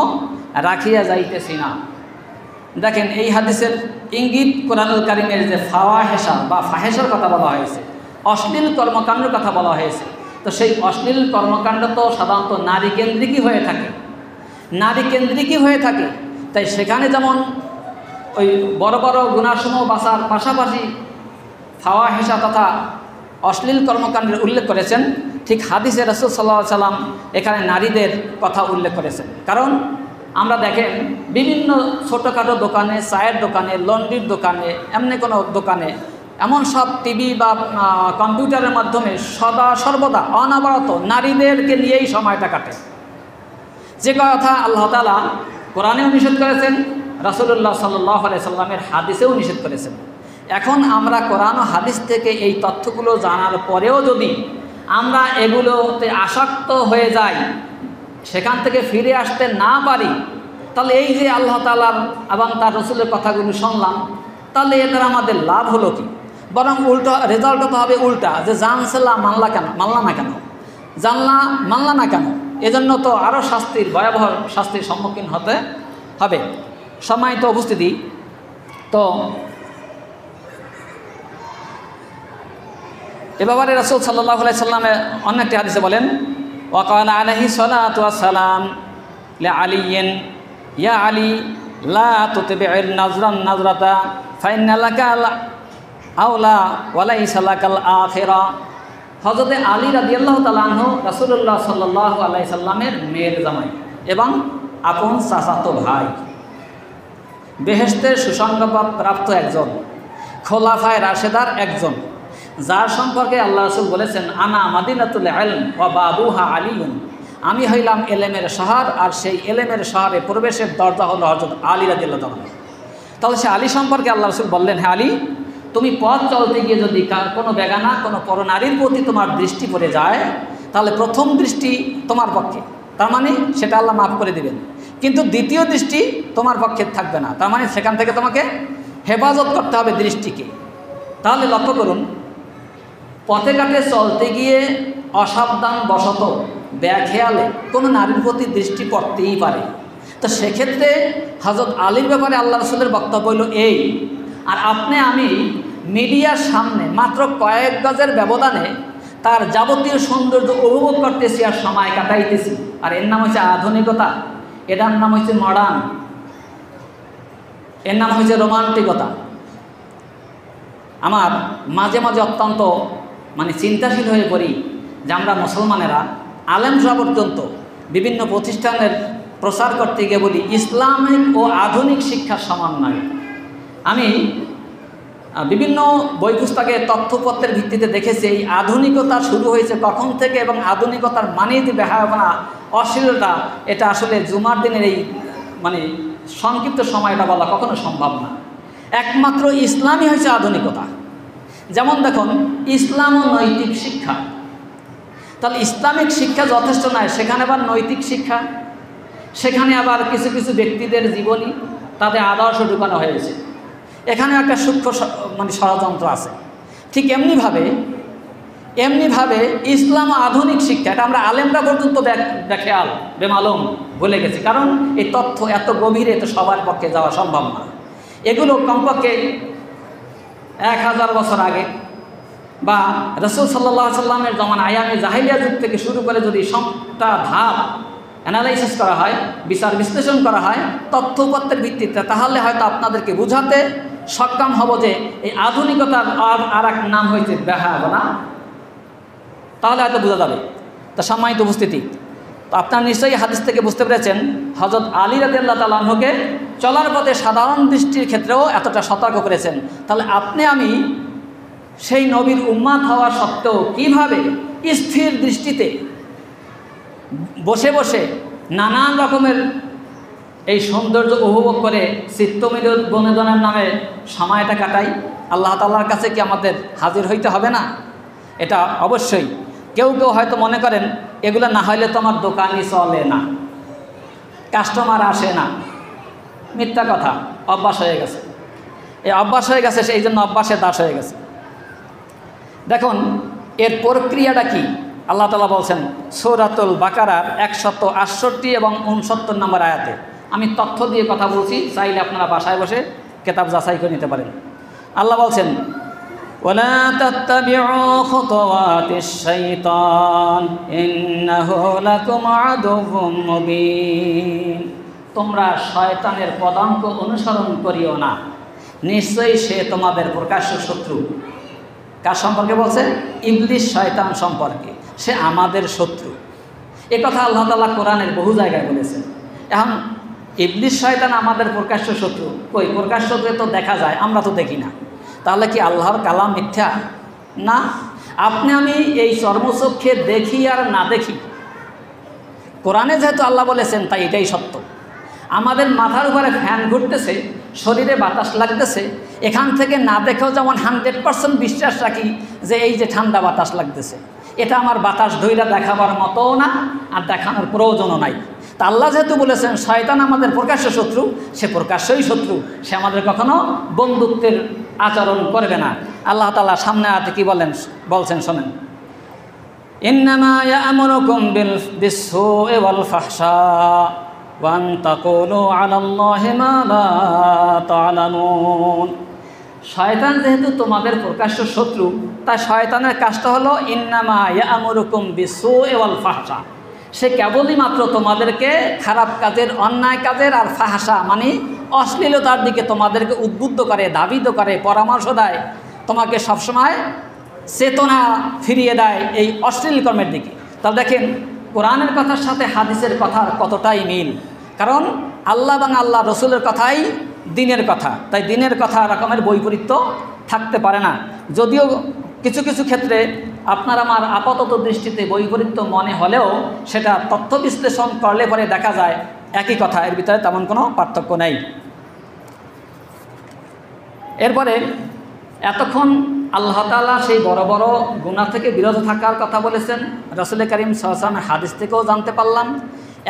রাখিয়া যাইতেছি না। দেখেন এই হাদিসের ইঙ্গিত কোরআনুল কারীমের যে ফাওয়াহিশা বা ফাহেশার কথা বলা হয়েছে, অশ্লীল কর্মকাণ্ডের কথা বলা হয়েছে। তো সেই অশ্লীল কর্মকাণ্ড তো সাধারণত নারী কেন্দ্রিকই হয়ে থাকে, তাই সেখানে যেমন ওই বড় বড় গুনাহসমূহ বাঁচার পাশাপাশি ফাওয়াহিশা তথা অশ্লীল কর্মকাণ্ডের উল্লেখ করেছেন, ঠিক হাদিসে রাসূল সাল্লাল্লাহু আলাইহি সাল্লাম এখানে নারীদের কথা উল্লেখ করেছেন। কারণ আমরা দেখেন বিভিন্ন ছোটোখাটো দোকানে, চায়ের দোকানে, লন্ড্রির দোকানে, এমনি কোনো দোকানে এমন সব টিভি বা কম্পিউটারের মাধ্যমে সর্বদা অনবরত নারীদেরকে নিয়েই সময়টা কাটে। যে কথা আল্লাহ তাআলা কোরআনেও নিষেধ করেছেন, রাসূলুল্লাহ সাল্লাল্লাহু আলাইহি সাল্লামের হাদিসেও নিষেধ করেছেন। এখন আমরা কোরআন ও হাদিস থেকে এই তথ্যগুলো জানার পরেও যদি আমরা এগুলোতে আসক্ত হয়ে যাই, সেখান থেকে ফিরে আসতে না পারি, তাহলে এই যে আল্লাহ তাআলার এবং তার রসুলের কথাগুলো শুনলাম, তাহলে এদের আমাদের লাভ হলো কি? বরং উল্টা রেজাল্ট তো হবে উল্টা, যে জানছিলাম মানলা না কেন, এজন্য তো আরও ভয়াবহ শাস্তির সম্মুখীন হতে হবে। সম্মানিত উপস্থিতি, তো এ ব্যাপারে রাসূল সাল্লাল্লাহু আলাইহি সাল্লামে অন্য একটি হাদিসে বলেন, ওয়াকালা আলাইহি সালাতু ওয়াসসালাম লিআলিয়্যিন ইয়া আলী লা তুতবি'র নাজরান নাজরাতা ফাইন্না লাকাল আওলা ওয়া লাইসা লাকাল আখিরা। হযরত আলী রাদিয়াল্লাহু তাআলা আনহু রাসূলুল্লাহ সাল্লাল্লাহু আলাইহি সাল্লামের মেয়ের জামাই এবং আপন চাচাতো ভাই, বেহেশতের সুসংবাদপ্রাপ্ত একজন, খোলাফায়ে রাশেদার একজন, যার সম্পর্কে আল্লাহ রাসূল বলেছেন, আনা মাদিনাতুল ইলম ওয়া বাবুহা আলীয়ুন, আমি হইলাম এলেমের শহর আর সেই এলেমের শহরে প্রবেশের দরজা হলো হযরত আলী রাদিয়াল্লাহু তাআলা। তাহলে সে আলী সম্পর্কে আল্লাহ রাসূল বললেন, হ্যাঁ আলী, তুমি পথ চলতে গিয়ে যদি কোনো বেগানা কোনো পরনারীর প্রতি তোমার দৃষ্টি পড়ে যায়, তাহলে প্রথম দৃষ্টি তোমার পক্ষে, তার মানে সেটা আল্লাহ মাফ করে দিবেন, কিন্তু দ্বিতীয় দৃষ্টি তোমার পক্ষে থাকবে না, তার মানে সেখান থেকে তোমাকে হেফাজত করতে হবে দৃষ্টিকে। তাহলে লক্ষ্য করুন, পথে ঘাটে চলতে গিয়ে অসাবধান বশত বেখেয়ালে কোনো নারীর প্রতি দৃষ্টি পড়তেই পারে। তো সেক্ষেত্রে হযরত আলীর ব্যাপারে আল্লাহ রাসূলের বক্তব্য হইল এই, আর আপনি আমি মিডিয়ার সামনে মাত্র কয়েক গজের ব্যবধানে তার যাবতীয় সৌন্দর্য উপভোগ করতেছি আর সময় কাটাইতেছি, আর এর নাম হচ্ছে আধুনিকতা, এটার নাম হচ্ছে মডার্ন, এর নাম হচ্ছে রোমান্টিকতা। আমার মাঝে মাঝে অত্যন্ত চিন্তাশীল হয়ে পড়ি যে আমরা মুসলমানেরা আলেমরা পর্যন্ত বিভিন্ন প্রতিষ্ঠানের প্রচার করতে গিয়ে বলি ইসলামিক ও আধুনিক শিক্ষার সমন্বয়। আমি বিভিন্ন বই পুস্তকে তথ্যপত্রের ভিত্তিতে দেখেছি এই আধুনিকতা শুরু হয়েছে কখন থেকে, এবং আধুনিকতার যে বেহায়াপনা, অশ্লীলতা, এটা আসলে জুমার দিনের এই সংক্ষিপ্ত সময়টা বলা কখনো সম্ভব না। একমাত্র ইসলামই হয়েছে আধুনিকতা। যেমন দেখুন, ইসলাম ও নৈতিক শিক্ষা, তাহলে ইসলামিক শিক্ষা যথেষ্ট নয়, সেখানে আবার নৈতিক শিক্ষা, সেখানে আবার কিছু কিছু ব্যক্তিদের জীবনী, তাদের আদর্শ ঢুকানো হয়েছে, এখানে একটা সূক্ষ্ম ষড়যন্ত্র আছে। ঠিক এমনিভাবে ইসলাম ও আধুনিক শিক্ষা, এটা আমরা আলেমরা পর্যন্ত বেখেয়াল বেমালুম ভুলে গেছি, কারণ এই তথ্য এত গভীরে তো সবার পক্ষে যাওয়া সম্ভব না। এগুলো কমপক্ষে 1000 বছর আগে বা রাসূল সাল্লাল্লাহু আলাইহি সাল্লামের জমানা আয়ামে জাহিলিয়া যুগ থেকে শুরু করে যদি সবটা ধাপ অ্যানালাইসিস করা হয়, বিচার বিশ্লেষণ করা হয় তথ্যপত্রের ভিত্তিতে, তাহলে হয়তো আপনাদেরকে বুঝাতে সক্ষম হব যে এই আধুনিকতার আর এক নাম হয়েছে বেহায়াপনা, তাহলে হয়তো বোঝা যাবে। তা সম্মানিত উপস্থিতি, তো আপনারা নিশ্চয়ই হাদিস থেকে বুঝতে পেরেছেন হযরত আলী রাদিয়াল্লাহু তাআলা আনহুকে চলার পথে সাধারণ দৃষ্টির ক্ষেত্রেও এতটা সতর্ক করেছেন। তাহলে আপনি আমি সেই নবীর উম্মত হওয়া সত্ত্বেও কীভাবে স্থির দৃষ্টিতে বসে বসে নানান রকমের এই সৌন্দর্য উপভোগ করে চিত্তবিনোদনের নামে সময়টা কাটাই, আল্লাহ তাআলার কাছে কি আমাদের হাজির হইতে হবে না? এটা অবশ্যই। কেউ কেউ হয়তো মনে করেন এগুলো না হইলে তো আমার দোকানই চলে না, কাস্টমার আসে না। মিথ্যা কথা, অভ্যাস হয়ে গেছে। এই অভ্যাস হয়ে গেছে, সেই জন্য অভ্যাসের দাস হয়ে গেছে। দেখুন এর প্রক্রিয়াটা কি, আল্লাহ তাআলা বলছেন সূরাতুল বাকারার 168 এবং 69 নম্বর আয়াতে। আমি তথ্য দিয়ে কথা বলছি, চাইলে আপনারা বাসায় বসে কিতাব যাচাই করে নিতে পারেন। আল্লাহ বলছেন ওয়ালা তাত্তাবিউ খুতুওয়াতিশ শাইতান ইন্নাহু লাকুম আদুউম মুবিন। তোমরা শয়তানের পদাঙ্ক অনুসরণ করিও না, নিশ্চয়ই সে তোমাদের প্রকাশ্য শত্রু। কার সম্পর্কে বলছে? ইবলিস, শয়তান সম্পর্কে। সে আমাদের শত্রু। এ কথা আল্লাহ তাআলা কোরআনের বহু জায়গায় বলেছেন। এখন ইবলিস শয়তান আমাদের প্রকাশ্য শত্রু, কই প্রকাশ্য তো দেখা যায়, আমরা তো দেখি না। তাহলে কি আল্লাহর কালাম মিথ্যা? না, আপনি আমি এই চর্মচক্ষে দেখি আর না দেখি, কোরআনে যেহেতু আল্লাহ বলেছেন তাই এটাই সত্য। আমাদের মাথার উপরে ফ্যান ঘুরতেছে, শরীরে বাতাস লাগতেছে, এখান থেকে না দেখেও যেমন 100% বিশ্বাস রাখি যে এই যে ঠান্ডা বাতাস লাগতেছে, এটা আমার বাতাস ধইরা দেখাবার মতও না, আর দেখানোর প্রয়োজনও নাই। তা আল্লাহ যেহেতু বলেছেন শয়তান আমাদের প্রকাশ্য শত্রু, সে প্রকাশ্যই শত্রু, সে আমাদের কখনো বন্ধুত্বের আচরণ করবে না। আল্লাহ তাআলা সামনে আয়াতে কি বলছেন শোনেন, ইন্নামা ইয়া'মুরুকুম বিস-সু'i ওয়াল ফাহশা ওয়ান তাকুলু আলাল্লাহি মা লা তা'লামুন। শয়তান যেহেতু তোমাদের প্রকাশ্য শত্রু, তাই শয়তানের কাজটা হলো ইন্নামা ইয়া'মুরুকুম বিসসুই ওয়াল ফাহশা, সে কেবলই মাত্র তোমাদেরকে খারাপ কাজের, অন্যায় কাজের আর ফাহশা মানে অশ্লীলতার দিকে তোমাদেরকে উদ্বুদ্ধ করে, ধাবিত করে, পরামর্শ দেয়, তোমাকে সবসময় চেতনা ফিরিয়ে দেয় এই অশ্লীল কর্মের দিকে। তাহলে দেখেন কোরআনের কথার সাথে হাদিসের কথার কতটাই মিল, কারণ আল্লাহ এবং আল্লাহ রসুলের কথাই দিনের কথা, তাই দিনের কথা রকমের বৈপরীত্য থাকতে পারে না। যদিও কিছু কিছু ক্ষেত্রে আপনার আমার আপাতত দৃষ্টিতে বৈপরীত্য মনে হলেও সেটা তথ্য বিশ্লেষণ করলে পরে দেখা যায় একই কথা, এর ভিতরে তেমন কোনো পার্থক্য নেই। এরপরে এতক্ষণ আল্লাহ তাআলা সেই বড় বড় গুনাহ থেকে বিরত থাকার কথা বলেছেন, রাসূল করিম সাল্লাল্লাহু আলাইহি ওয়াসাল্লামের হাদিস থেকেও জানতে পারলাম।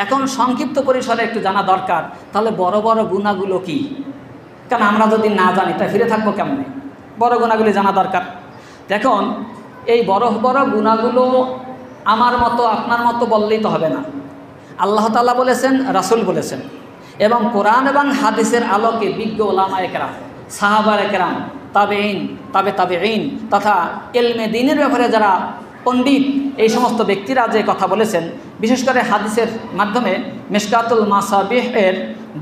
এখন সংক্ষিপ্ত পরিসরে একটু জানা দরকার, তাহলে বড় বড় গুনাহগুলো কি? কারণ আমরা যদি না জানি তা ফিরে থাকবো কেমনে? বড় গুনাহগুলি জানা দরকার। দেখুন এই বড় বড় গুনাহগুলো আমার মতো আপনার মতো বললেই তো হবে না। আল্লাহ তাআলা বলেছেন, রাসূল বলেছেন, এবং কোরআন এবং হাদিসের আলোকে বিজ্ঞ ওলামায়ে কেরাম, সাহাবায়ে কেরাম, তাবেঈন, তাবেঈন তথা ইলমে দ্বীনের ব্যাপারে যারা পণ্ডিত, এই সমস্ত ব্যক্তিরা যে কথা বলেছেন, বিশেষ করে হাদিসের মাধ্যমে মিশকাতুল মাসাবিহের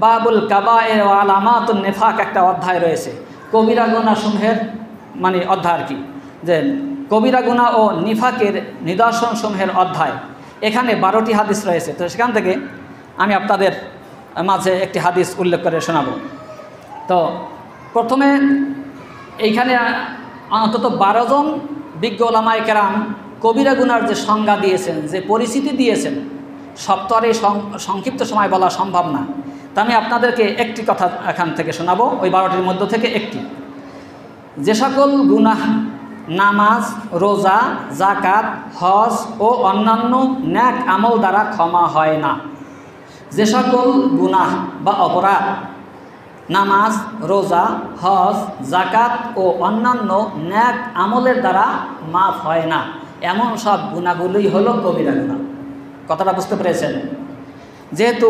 বাবুল কাবায়ের ওয়া আলামাতুন নিফাক একটা অধ্যায় রয়েছে, কবিরা গুনাহসমূহের মানে অধ্যায় আর কি, যে কবিরা গুনাহ ও নিফাকের নিদর্শনসমূহের অধ্যায়। এখানে 12টি হাদিস রয়েছে। তো সেখান থেকে আমি আপনাদের মাঝে একটি হাদিস উল্লেখ করে শোনাব। তো প্রথমে এইখানে অন্তত 12 জন বিজ্ঞ ওলামায়ে কেরাম কবিরা গুনার যে সংজ্ঞা দিয়েছেন, যে পরিচিতি দিয়েছেন, সব তো আর এই সংক্ষিপ্ত সময় বলা সম্ভব না। তা আমি আপনাদেরকে একটি কথা এখান থেকে শোনাবো, ওই 12টির মধ্য থেকে একটি। যে সকল গুনাহ নামাজ, রোজা, যাকাত, হজ ও অন্যান্য নেক আমল দ্বারা ক্ষমা হয় না, যে সকল গুনাহ বা অপরাধ নামাজ, রোজা, হজ, যাকাত ও অন্যান্য নেক আমলের দ্বারা মাফ হয় না, এমন সব গুনাহগুলোই হলো কবিরা গুনাহ। কথাটা বুঝতে পেরেছেন? যেহেতু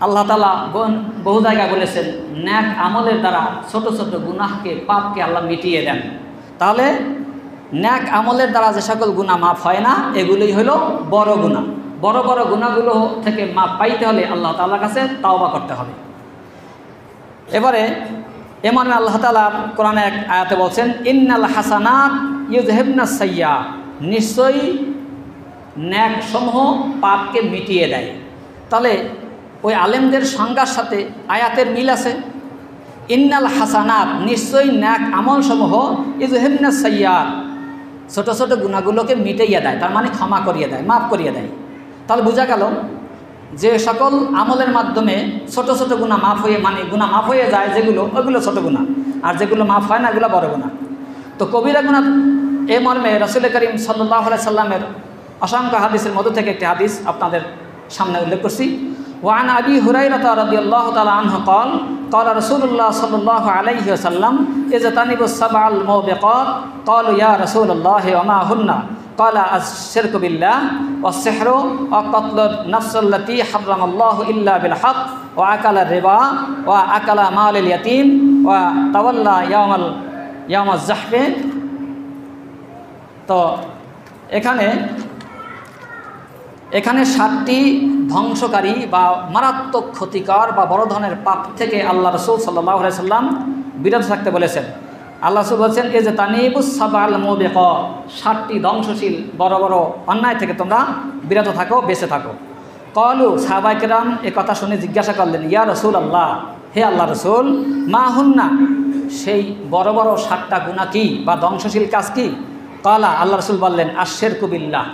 আল্লাহ তাআলা বহু জায়গায় বলেছেন নেক আমলের দ্বারা ছোট ছোট গুনাহকে, পাপকে আল্লাহ মিটিয়ে দেন, তাহলে নেক আমলের দ্বারা যে সকল গুনাহ মাফ হয় না এগুলোই হলো বড় গুনাহ। বড় বড় গুনাহগুলো থেকে মাফ পাইতে হলে আল্লাহ তাআলার কাছে তাওবা করতে হবে। এবারে এমন আল্লাহ তাআলা কোরআনে এক আয়াতে বলছেন, ইন্নাল হাসানাত ইউযহিবনাস সাইয়্যাত, নিশ্চয়ই নেক সমূহ পাপকে মিটিয়ে দেয়। তাহলে ওই আলেমদের সংজ্ঞার সাথে আয়াতের মিল আছে। ইন্নাল হাসানাত, নিশ্চয়ই নেক আমল সমূহ, ইউযহিবনাস সাইয়্যাত, ছোট ছোট গুনাহগুলোকে মিটাইয়া দেয়, তার মানে ক্ষমা করিয়ে দেয়, মাফ করিয়ে দেয়। তাহলে বোঝা গেল যে সকল আমলের মাধ্যমে ছোট ছোট গুনাহ মাফ হয়ে, মানে গুনাহ মাফ হয়ে যায় যেগুলো, ওগুলো ছোট গুনাহ, আর যেগুলো মাফ হয় না এগুলো বড় গুনাহ। তো কবিরা গুনাহ এ মর্মে রাসূল করিম সাল্লাল্লাহু আলাইহি সাল্লামের অসংখ্য হাদিসের মধ্যে থেকে একটি হাদিস আপনাদের সামনে উল্লেখ করছি। ওয়ান আবি হুরায়রা রাদিয়াল্লাহু তাআলা আনহু قال قال رسول الله صلى الله عليه وسلم اجتنبوا السبع الموبقات قالوا يا رسول الله وما هن قال الشرك بالله والسحر وقتل النفس التي حرم الله إلا بالحق وأكل الربا وأكل مال اليتيم وتولى يوم الزحف। তো এখানে 7টি ধ্বংসকারী বা মারাত্মক ক্ষতিকর বা বড় ধরনের পাপ থেকে আল্লাহ রাসূল সাল্লাল্লাহু আলাইহি সাল্লাম বিরত থাকতে বলেছেন। আল্লাহ রাসূল বলছেন, এই যে তানিবুস সাবাল মুবিকাত, 7টি ধ্বংসশীল বড় বড় অন্যায় থেকে তোমরা বিরত থাকো, বেঁচে থাকো। ক্বালু, সাহাবায়ে কেরাম এ কথা শুনে জিজ্ঞাসা করলেন, ইয়া রাসূলুল্লাহ, হে আল্লাহ রাসূল, মা হুন্না, সেই বড় বড় 7টা গুনাহ কি বা ধ্বংসশীল কাজ কি? ক্বালা, আল্লাহ রাসূল বললেন, আশ-শিরকু বিল্লাহ,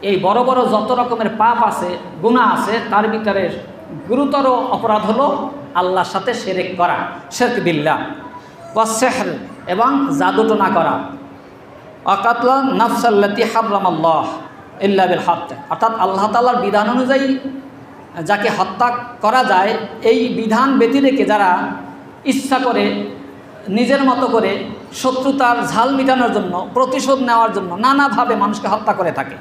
এই বড় বড় যত রকমের পাপ আছে, গুনাহ আছে, তার ভিতরে গুরুতর অপরাধ হলো আল্লাহর সাথে শিরক করা, শিরক বিল্লাহ। ওয়াস-সিহর, এবং জাদুটোনা করা। ওয়াকাতল নাফসাল্লাতী হারামাল্লাহ ইল্লা বিল হক, অর্থাৎ আল্লাহ তাআলার বিধান অনুযায়ী যাকে হত্যা করা যায়, এই বিধান ব্যতি রেখে যারা ইচ্ছা করে নিজের মতো করে শত্রুতার ঝাল মিটানোর জন্য, প্রতিশোধ নেওয়ার জন্য নানাভাবে মানুষকে হত্যা করে থাকে,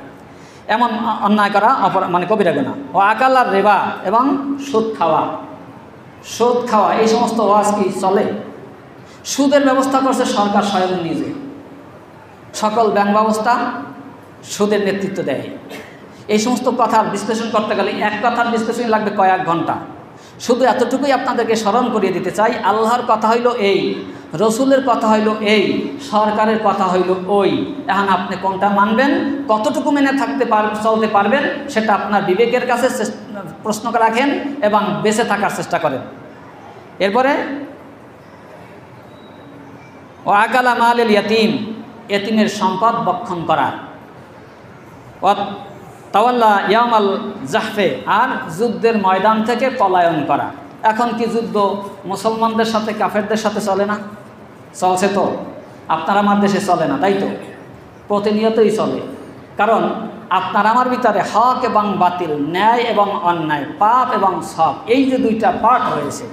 এমন অন্যায় করা মানে কবিরা গুনাহ। ও আকালার রিবা, এবং সুদ খাওয়া, সুদ খাওয়া, এই সমস্ত ওয়াজ কি চলে? সুদের ব্যবস্থা করছে সরকার স্বয়ং নিজে, সকল ব্যাংক ব্যবস্থা সুদের নেতৃত্ব দেয়। এই সমস্ত কথার বিশ্লেষণ করতে গেলে এক কথার বিশ্লেষণ লাগবে কয়েক ঘন্টা। শুধু এতটুকুই আপনাদেরকে স্মরণ করিয়ে দিতে চাই, আল্লাহর কথা হইল এই, রসুলের কথা হইল এই, সরকারের কথা হইল ওই। এখন আপনি কোনটা মানবেন, কতটুকু মেনে চলতে পারবেন, সেটা আপনার বিবেকের কাছে প্রশ্ন রাখেন এবং বেঁচে থাকার চেষ্টা করেন। এরপরে ও আকালা মালেল ইয়াতিম, এতিমের সম্পদ বক্ষণ করা, ও তাওয়াল্লা ইয়ামাল জাহফে, আর যুদ্ধের ময়দান থেকে পলায়ন করা। এখন কি যুদ্ধ মুসলমানদের সাথে কাফেরদের সাথে চলে না? চলছে তো, আপনার আমার দেশে চলে না, তাই তো? প্রতিনিয়তই চলে। কারণ আপনার আমার ভিতরে হক এবং বাতিল, ন্যায় এবং অন্যায়, পাপ এবং সব, এই যে দুইটা পার্ট রয়েছে,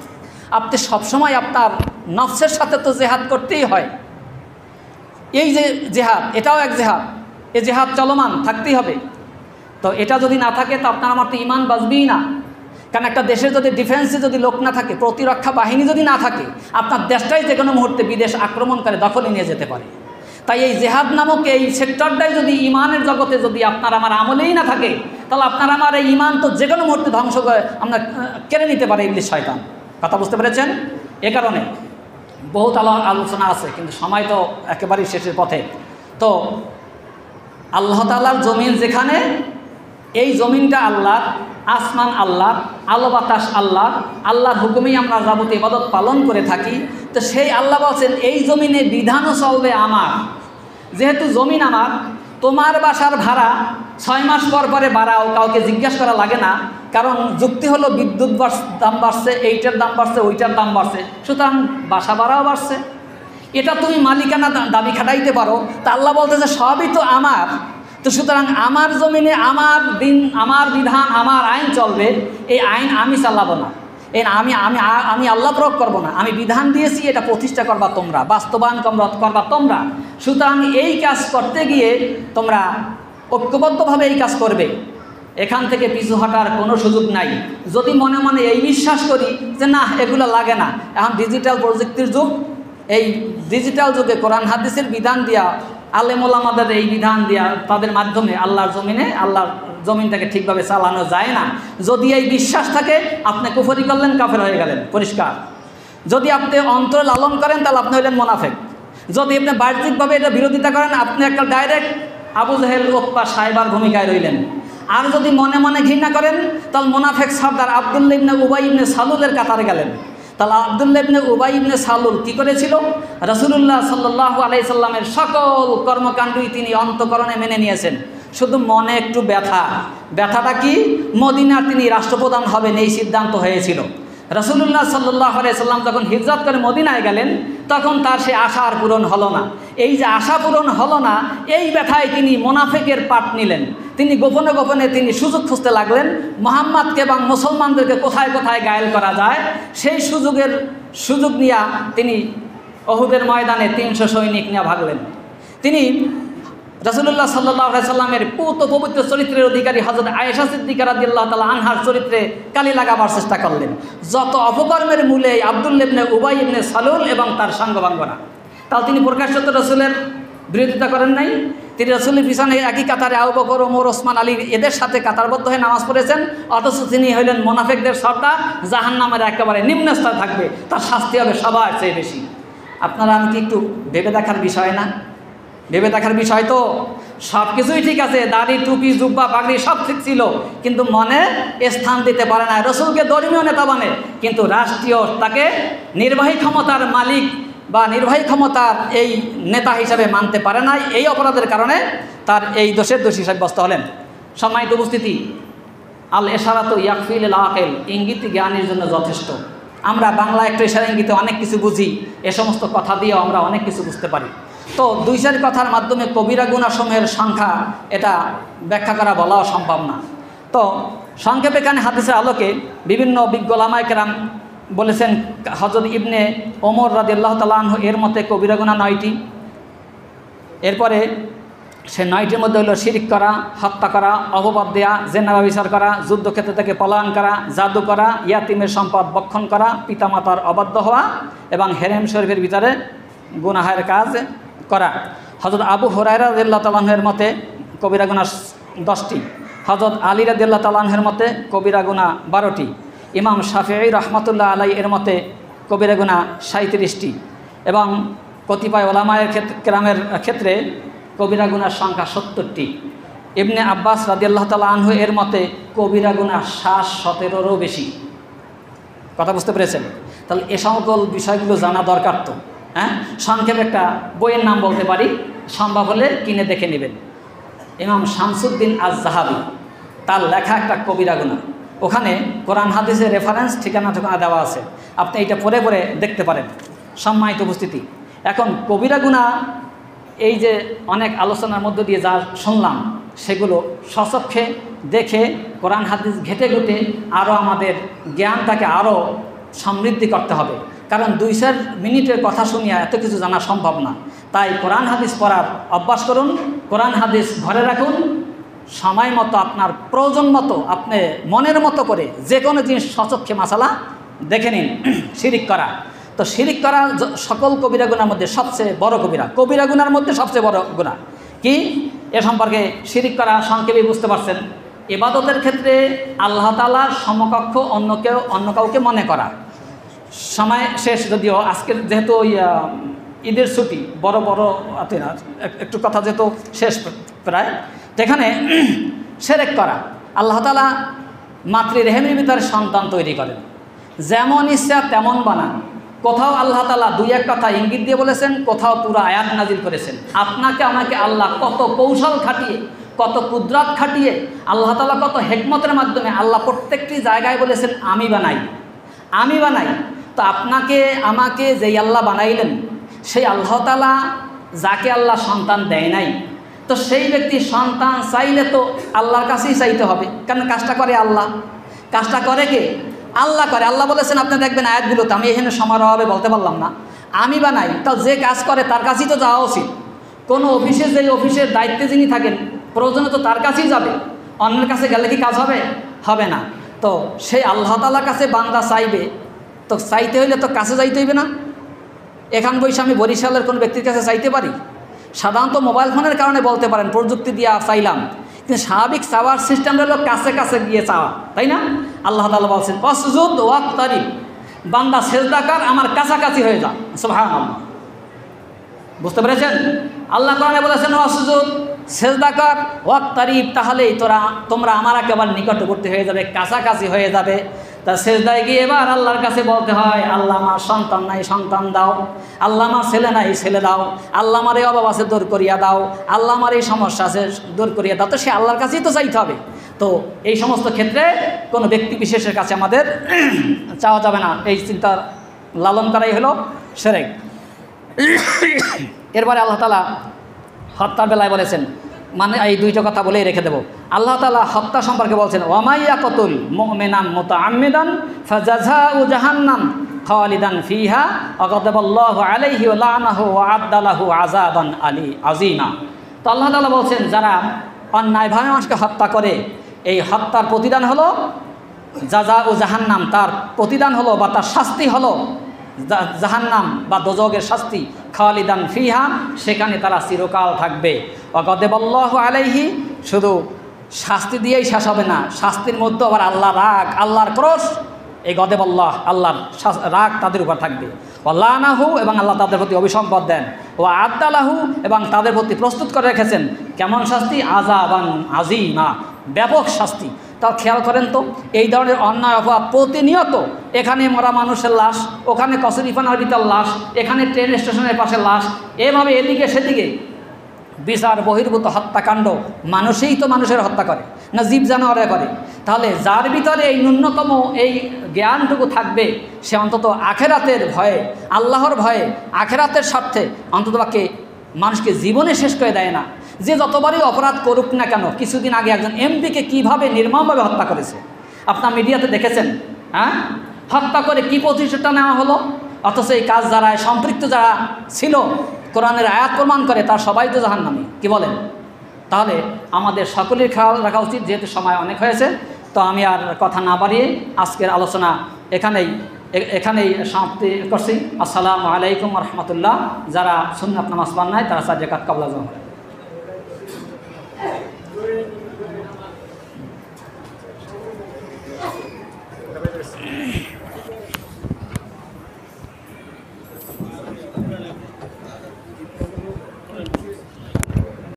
আপনি সবসময় আপনার নফসের সাথে তো জেহাদ করতেই হয়। এই যে জেহাদ, এটাও এক জেহাদ, এই জেহাদ চলমান থাকতেই হবে। তো এটা যদি না থাকে তো আপনার আমার তো ইমান বাঁচবেই না। কারণ একটা দেশের যদি ডিফেন্সে যদি লোক না থাকে, প্রতিরক্ষা বাহিনী যদি না থাকে, আপনার দেশটাই যে কোনো মুহূর্তে বিদেশ আক্রমণ করে দখলে নিয়ে যেতে পারে। তাই এই জেহাদ নামক এই সেক্টরটাই যদি ইমানের জগতে যদি আপনার আমার আমলেই না থাকে, তাহলে আপনার আমার এই ইমান তো যে কোনো মুহূর্তে ধ্বংস করে আমরা কেড়ে নিতে পারে ইবলিস শয়তান। কথা বুঝতে পেরেছেন? এ কারণে বহুত আলোচনা আছে, কিন্তু সময় তো একেবারেই শেষের পথে। তো আল্লাহ তাআলার জমিন যেখানে, এই জমিনটা আল্লাহর, আসমান আল্লাহর, আলো বাতাস আল্লাহর, আল্লাহর হুকুমেই আমরা যাবতীয় ইবাদত পালন করে থাকি। তো সেই আল্লাহ বলছেন এই জমিনে বিধানও চলবে আমার। যেহেতু জমিন আমার, তোমার বাসার ভাড়া 6 মাস পর পরে বাড়াও, কাউকে জিজ্ঞাসা করা লাগে না। কারণ যুক্তি হলো বিদ্যুৎ দাম বাড়ছে, এইটার দাম বাড়ছে, ওইটার দাম বাড়ছে, সুতরাং বাসা ভাড়াও বাড়ছে। এটা তুমি মালিকানা দাবি খাটাইতে পারো। তা আল্লাহ বলতেছে সবই তো আমার, তো সুতরাং আমার জমিনে আমার দিন, আমার বিধান, আমার আইন চলবে। এই আইন আমি চালাবো না, এই আমি আমি আমি আল্লাহ প্রয়োগ করবো না। আমি বিধান দিয়েছি, এটা প্রতিষ্ঠা করবা তোমরা, বাস্তবায়ন করবা তোমরা। সুতরাং এই কাজ করতে গিয়ে তোমরা ঐক্যবদ্ধভাবে এই কাজ করবে, এখান থেকে পিছু হটার কোনো সুযোগ নাই। যদি মনে মনে এই বিশ্বাস করি যে না এগুলো লাগে না, এখন ডিজিটাল প্রযুক্তির যুগ, এই ডিজিটাল যুগে কোরআন হাদিসের বিধান দিয়া, আলেম ওলামাদের এই বিধান দিয়া, তাদের মাধ্যমে আল্লাহর জমিনে, আল্লাহর জমিনটাকে ঠিকভাবে চালানো যায় না। যদি এই বিশ্বাস থাকে, আপনি কুফরি করলেন, কাফের হয়ে গেলেন, পরিষ্কার। যদি আপনি অন্তরে লালন করেন, তাহলে আপনি হইলেন মুনাফিক। যদি আপনি বাহ্যিকভাবে এটা বিরোধিতা করেন, আপনি একটা ডাইরেক্ট আবু জাহেল ওতবা সাহেবার ভূমিকায় রইলেন। আর যদি মনে মনে ঘৃণা করেন, তাহলে মুনাফিক সর্দার আব্দুল্লাহ ইবনে উবাই ইবনে সালুলের কাতারে গেলেন। তাহলে আব্দুল্লাহ ইবনে উবাই ইবনে সালুল কী করেছিল? রাসূলুল্লাহ সাল্লাল্লাহু আলাইহি সাল্লামের সকল কর্মকাণ্ডই তিনি অন্তঃকরণে মেনে নিয়েছেন। শুধু মনে একটু ব্যথাটা কি? মদিনার তিনি রাষ্ট্রপ্রধান হবেন, এই সিদ্ধান্ত হয়েছিল। রাসূলুল্লাহ সাল্লাল্লাহু আলাইহি সাল্লাম যখন হিজরত করে মদিনায় গেলেন, তখন তার সে আশা আর পূরণ হলো না। এই যে আশা পূরণ হলো না, এই ব্যথায় তিনি মুনাফিকের পাট নিলেন। তিনি গোপনে গোপনে তিনি সুযোগ খুঁজতে লাগলেন, মুহাম্মদকে এবং মুসলমানদেরকে কোথায় কোথায় ঘায়েল করা যায়, সেই সুযোগ নিয়ে তিনি উহুদের ময়দানে 300 সৈনিক নিয়ে ভাগলেন। তিনি রাসূলুল্লাহ সাল্লাল্লাহু আলাইহি সাল্লামের পবিত্র চরিত্রের অধিকারী হযরত আয়েশা সিদ্দিকা রাদিয়াল্লাহু তাআলা আনহার চরিত্রে কালি লাগাবার চেষ্টা করলেন। যত অপকর্মের মূলে আব্দুল্লাহ ইবনে উবাই ইবনে সালুল এবং তার সাঙ্গপাঙ্গরা। তাও তিনি প্রকাশ্যত রাসূলের বিরোধিতা করেন নাই। তিনি রাসূলের পিছনে একই কাতারে আবু বকর, ওমর, ওসমান, আলী এদের সাথে কাতারবদ্ধ হয়ে নামাজ পড়েছেন। অথচ তিনি হইলেন মুনাফিকদের সর্দার, জাহান্নামের একেবারে নিম্ন স্তরে থাকবে, তার শাস্তি হবে সবার চেয়ে বেশি। আপনারা আমি কি একটু ভেবে দেখার বিষয় না? ভেবে দেখার বিষয় তো। সব কিছুই ঠিক আছে, দাড়ি, টুপি, জুব্বা, পাগড়ি সব ঠিক ছিল, কিন্তু মনে স্থান দিতে পারে না। রসুলকে ধর্মীয় নেতা মানে, কিন্তু রাষ্ট্রীয় তাকে নির্বাহী ক্ষমতার মালিক বা নির্বাহী ক্ষমতার এই নেতা হিসাবে মানতে পারে নাই। এই অপরাধের কারণে তার এই দোষের দোষী সাব্যস্ত হলেন। সম্মানিত উপস্থিতি, আল এশারাতু ইয়াকফিল আল আকিল, ইঙ্গিত জ্ঞানের জন্য যথেষ্ট। আমরা বাংলা একটু ইশারা ইঙ্গিতে অনেক কিছু বুঝি, এ সমস্ত কথা দিয়েও আমরা অনেক কিছু বুঝতে পারি। তো 2-4 কথার মাধ্যমে কবিরা গুনাহসমূহের সংখ্যা এটা ব্যাখ্যা করা বলাও সম্ভব না। তো সংক্ষেপে এখানে হাদিসের আলোকে বিভিন্ন বিজ্ঞ ওলামায়ে কেরাম বলেছেন, হযরত ইবনে ওমর রাদিয়াল্লাহু তাআলা আনহু এর মতে কবিরা গুনাহ 9টি। এরপরে সে 9টির মধ্যে হলো শিরিক করা, হত্যা করা, অপবাদ দেয়া, জেনা ব্যভিচার করা, যুদ্ধক্ষেত্র থেকে পলায়ন করা, জাদু করা, ইয়াতিমের সম্পদ ভক্ষণ করা, পিতামাতার অবাধ্য হওয়া এবং হেরেম শরীফের ভিতরে গুনাহের কাজ করা। হযরত আবু হুরায়রা রাদিয়াল্লাহু তাআলা আনহুর মতে কবিরা গুনাহ 10টি, হযরত আলী রাদিয়াল্লাহু তাআলা আনহুর মতে কবিরা গুনাহ 12টি, ইমাম শাফিঈ রাহমাতুল্লাহ আলাইহি এর মতে কবিরা গুনাহ 37টি এবং কতিপয় ওলামায়ে কেরামের ক্ষেত্রে কবিরা গুনার সংখ্যা 70টি। ইবনে আব্বাস রাদিয়াল্লাহু তাআলা আনহু এর মতে কবিরা গুনাহ 17-ও বেশি। কথা বুঝতে পেরেছেন? তাহলে এ সকল বিষয়গুলো জানা দরকার। তো সংক্ষেপে একটা বইয়ের নাম বলতে পারি, সম্ভব হলে কিনে দেখে নেবেন। ইমাম শামসুদ্দিন আজ-জাহাবি তার লেখা একটা কবিরা গুনাহ, ওখানে কোরআন হাদিসের রেফারেন্স ঠিকানা দেওয়া আছে, আপনি এটা পড়ে পড়ে দেখতে পারেন। সম্মানিত উপস্থিতি, এখন কবিরা গুনাহ এই যে অনেক আলোচনার মধ্য দিয়ে যা শুনলাম সেগুলো স্বচক্ষে দেখে কোরআন হাদিস ঘেটে ঘুটে আরও আমাদের জ্ঞানটাকে আরও সমৃদ্ধি করতে হবে। কারণ 2-4 মিনিটের কথা শুনিয়া এত কিছু জানা সম্ভব না। তাই কোরআন হাদিস পড়ার অভ্যাস করুন, কোরআন হাদিস ঘরে রাখুন, সময় মতো আপনার প্রয়োজন মতো আপনি মনের মতো করে যে কোনো জিনিস স্বচক্ষে মাসালা দেখে নিন। শিরিক করা, তো শিরিক করা সকল কবিরা গুনার মধ্যে সবচেয়ে বড় কবিরা গুনার মধ্যে সবচেয়ে বড় গুনাহ কি? এ সম্পর্কে শিরিক করা সংক্ষেপে বুঝতে পারছেন। ইবাদতের ক্ষেত্রে আল্লাহ তাআলার সমকক্ষ অন্য কাউকে মনে করা। সময় শেষ, যদিও আজকের যেহেতু ঈদের ছুটি, বড় একটু কথা যেহেতু শেষ প্রায়, এখানে শিরক করা। আল্লাহ তাআলা মাতৃরেহেমের ভিতরে সন্তান তৈরি করেন, যেমন ইচ্ছা তেমন বানান। কোথাও আল্লাহ তাআলা 2-1 কথা ইঙ্গিত দিয়ে বলেছেন, কোথাও পুরো আয়াত নাজিল করেছেন। আপনাকে আমাকে আল্লাহ কত কৌশল খাটিয়ে, কত কুদরত খাটিয়ে, আল্লাহ তাআলা কত হিকমতের মাধ্যমে আল্লাহ প্রত্যেকটি জায়গায় বলেছেন আমি বানাই। তো আপনাকে আমাকে যেই আল্লাহ বানাইলেন, সেই আল্লাহ তাআলা যাকে আল্লাহ সন্তান দেয় নাই, তো সেই ব্যক্তি সন্তান চাইলে তো আল্লাহর কাছেই চাইতে হবে, কারণ কাজটা করে আল্লাহ। কাজটা করে কে? আল্লাহ করে। আল্লাহ বলেছেন, আপনি দেখবেন আয়াতগুলোতে, আমি এখানে সমারোহভাবে বলতে পারলাম না, আমি বানাই। তো যে কাজ করে তার কাছেই তো যাওয়া উচিত। কোনো অফিসে, যেই অফিসের দায়িত্বে যিনি থাকেন, প্রয়োজনে তো তার কাছেই যাবে। অন্যের কাছে গেলে কি কাজ হবে না। তো সেই আল্লাহ তাআলার কাছে বান্দা চাইবে, তো চাইতে হইলে তো কাছে যাইতে হইবে না। এখান বসে আমি বরিশালের কোনো ব্যক্তির কাছে চাইতে পারি? সাধারণত মোবাইল ফোনের কারণে বলতে পারেন, প্রযুক্তি দিয়ে চাইলাম, কিন্তু স্বাভাবিক চাওয়ার সিস্টেমটা হলো কাছে কাছে গিয়ে চাওয়া, তাই না? আল্লাহ তাআলা বলছেন ওয়াসজুদ ওয়াক্তারিব, বান্দা সেজদা কর, আমার কাছাকাছি হয়ে যা। সুবহানাল্লাহ, বুঝতে পেরেছেন? আল্লাহ কোরআনে বলেছেন ওয়াসজুদ, সেজদা কর, ওয়াক্তারিব, তাহলেই তোমরা আমার একেবারে নিকটবর্তী হয়ে যাবে, কাছাকাছি হয়ে যাবে। তা সেজদায় গিয়ে এবার আল্লাহর কাছে বলতে হয়, আল্লাহ আমার সন্তান নাই, সন্তান দাও। আল্লাহ আমার ছেলে নাই, ছেলে দাও। আল্লাহ আমার এই অভাব আছে, দূর করিয়া দাও। আল্লাহ আমার এই সমস্যা আছে, দূর করিয়া দাও। তো সে আল্লাহর কাছেই তো চাইতে হবে। তো এই সমস্ত ক্ষেত্রে কোনো ব্যক্তি বিশেষের কাছে আমাদের চাওয়া যাবে না। এই চিন্তা লালন করাই হলো শিরক। এরপরে আল্লাহ তাআলা হত্যার বেলায় বলেছেন, মানে এই 2টা কথা বলেই রেখে দেব। আল্লাহ তাআলা হত্যা সম্পর্কে বলছেন, ওয়ামাই ইয়াকতুল মুমিনান মুতাআম্মিদান ফাজাযাউ জাহান্নাম খালিদান ফিহা ওয়া গাদাবাল্লাহু আলাইহি ওয়া লা'নাহু ওয়া আ'আদ্দা লাহু আযাবান আযীমা। তো আল্লাহ তাআলা বলছেন, যারা অন্যায়ভাবে মানুষকে হত্যা করে, এই হত্যার প্রতিদান হলো জাযাউ জাহান্নাম, তার প্রতিদান হলো বা তার শাস্তি হলো জাহান্নাম বা দোজখের শাস্তি। খালিদান ফিহা, সেখানে তারা চিরকাল থাকবে। ওয়া গাদাবাল্লাহু আলাইহি, শুধু শাস্তি দিয়েই শেষ হবে না, শাস্তির মধ্যে আবার আল্লাহর রাগ, আল্লাহর ক্রোশ, এই গদেবাল্লাহ, আল্লাহর রাগ তাদের উপর থাকবে। ওয়া লা'নাহু, এবং আল্লাহ তাদের প্রতি অভিসম্পদ দেন। ওয়া আ'আদ্দা লাহু, এবং তাদের প্রতি প্রস্তুত করে রেখেছেন কেমন শাস্তি? আযাবান আযীমা, ব্যাপক শাস্তি। তাও খেয়াল করেন তো, এই ধরনের অন্যায় অপরাধ প্রতিনিয়ত, এখানে মরা মানুষের লাশ, ওখানে কচুরিপানার ভিতর লাশ, এখানে ট্রেন স্টেশনের পাশে লাশ, এভাবে এদিকে সেদিকে বিচার বহির্ভূত হত্যাকাণ্ড। মানুষই তো মানুষের হত্যা করে না, জীব জানোয়ারে করে? তাহলে যার ভিতরে এই ন্যূনতম এই জ্ঞানটুকু থাকবে, সে অন্তত আখেরাতের ভয়ে, আল্লাহর ভয়ে, আখেরাতের স্বার্থে অন্ততপক্ষে মানুষকে জীবনে শেষ করে দেয় না। যে যতবারই অপরাধ করুক না কেন, কিছুদিন আগে একজন এমপিকে কীভাবে নির্মমভাবে হত্যা করেছে আপনার মিডিয়াতে দেখেছেন। হত্যা করে কি প্রতিষ্ঠা নেওয়া হলো, অথচ এই কাজ যারা সম্পৃক্ত যারা ছিল, কোরআনের আয়াত প্রমাণ করে, তার সবাই তো জাহান্নামী। কি বলেন? তাহলে আমাদের সকলের খেয়াল রাখা উচিত। যেহেতু সময় অনেক হয়েছে, তো আমি আর কথা না বাড়িয়ে আজকের আলোচনা এখানেই সমাপ্তি করছি। আসসালামু আলাইকুম রহমতুল্লাহ। যারা সুন্নাত নামাজ পড়েন নাই তারা 4 রাকাত কবলা জমা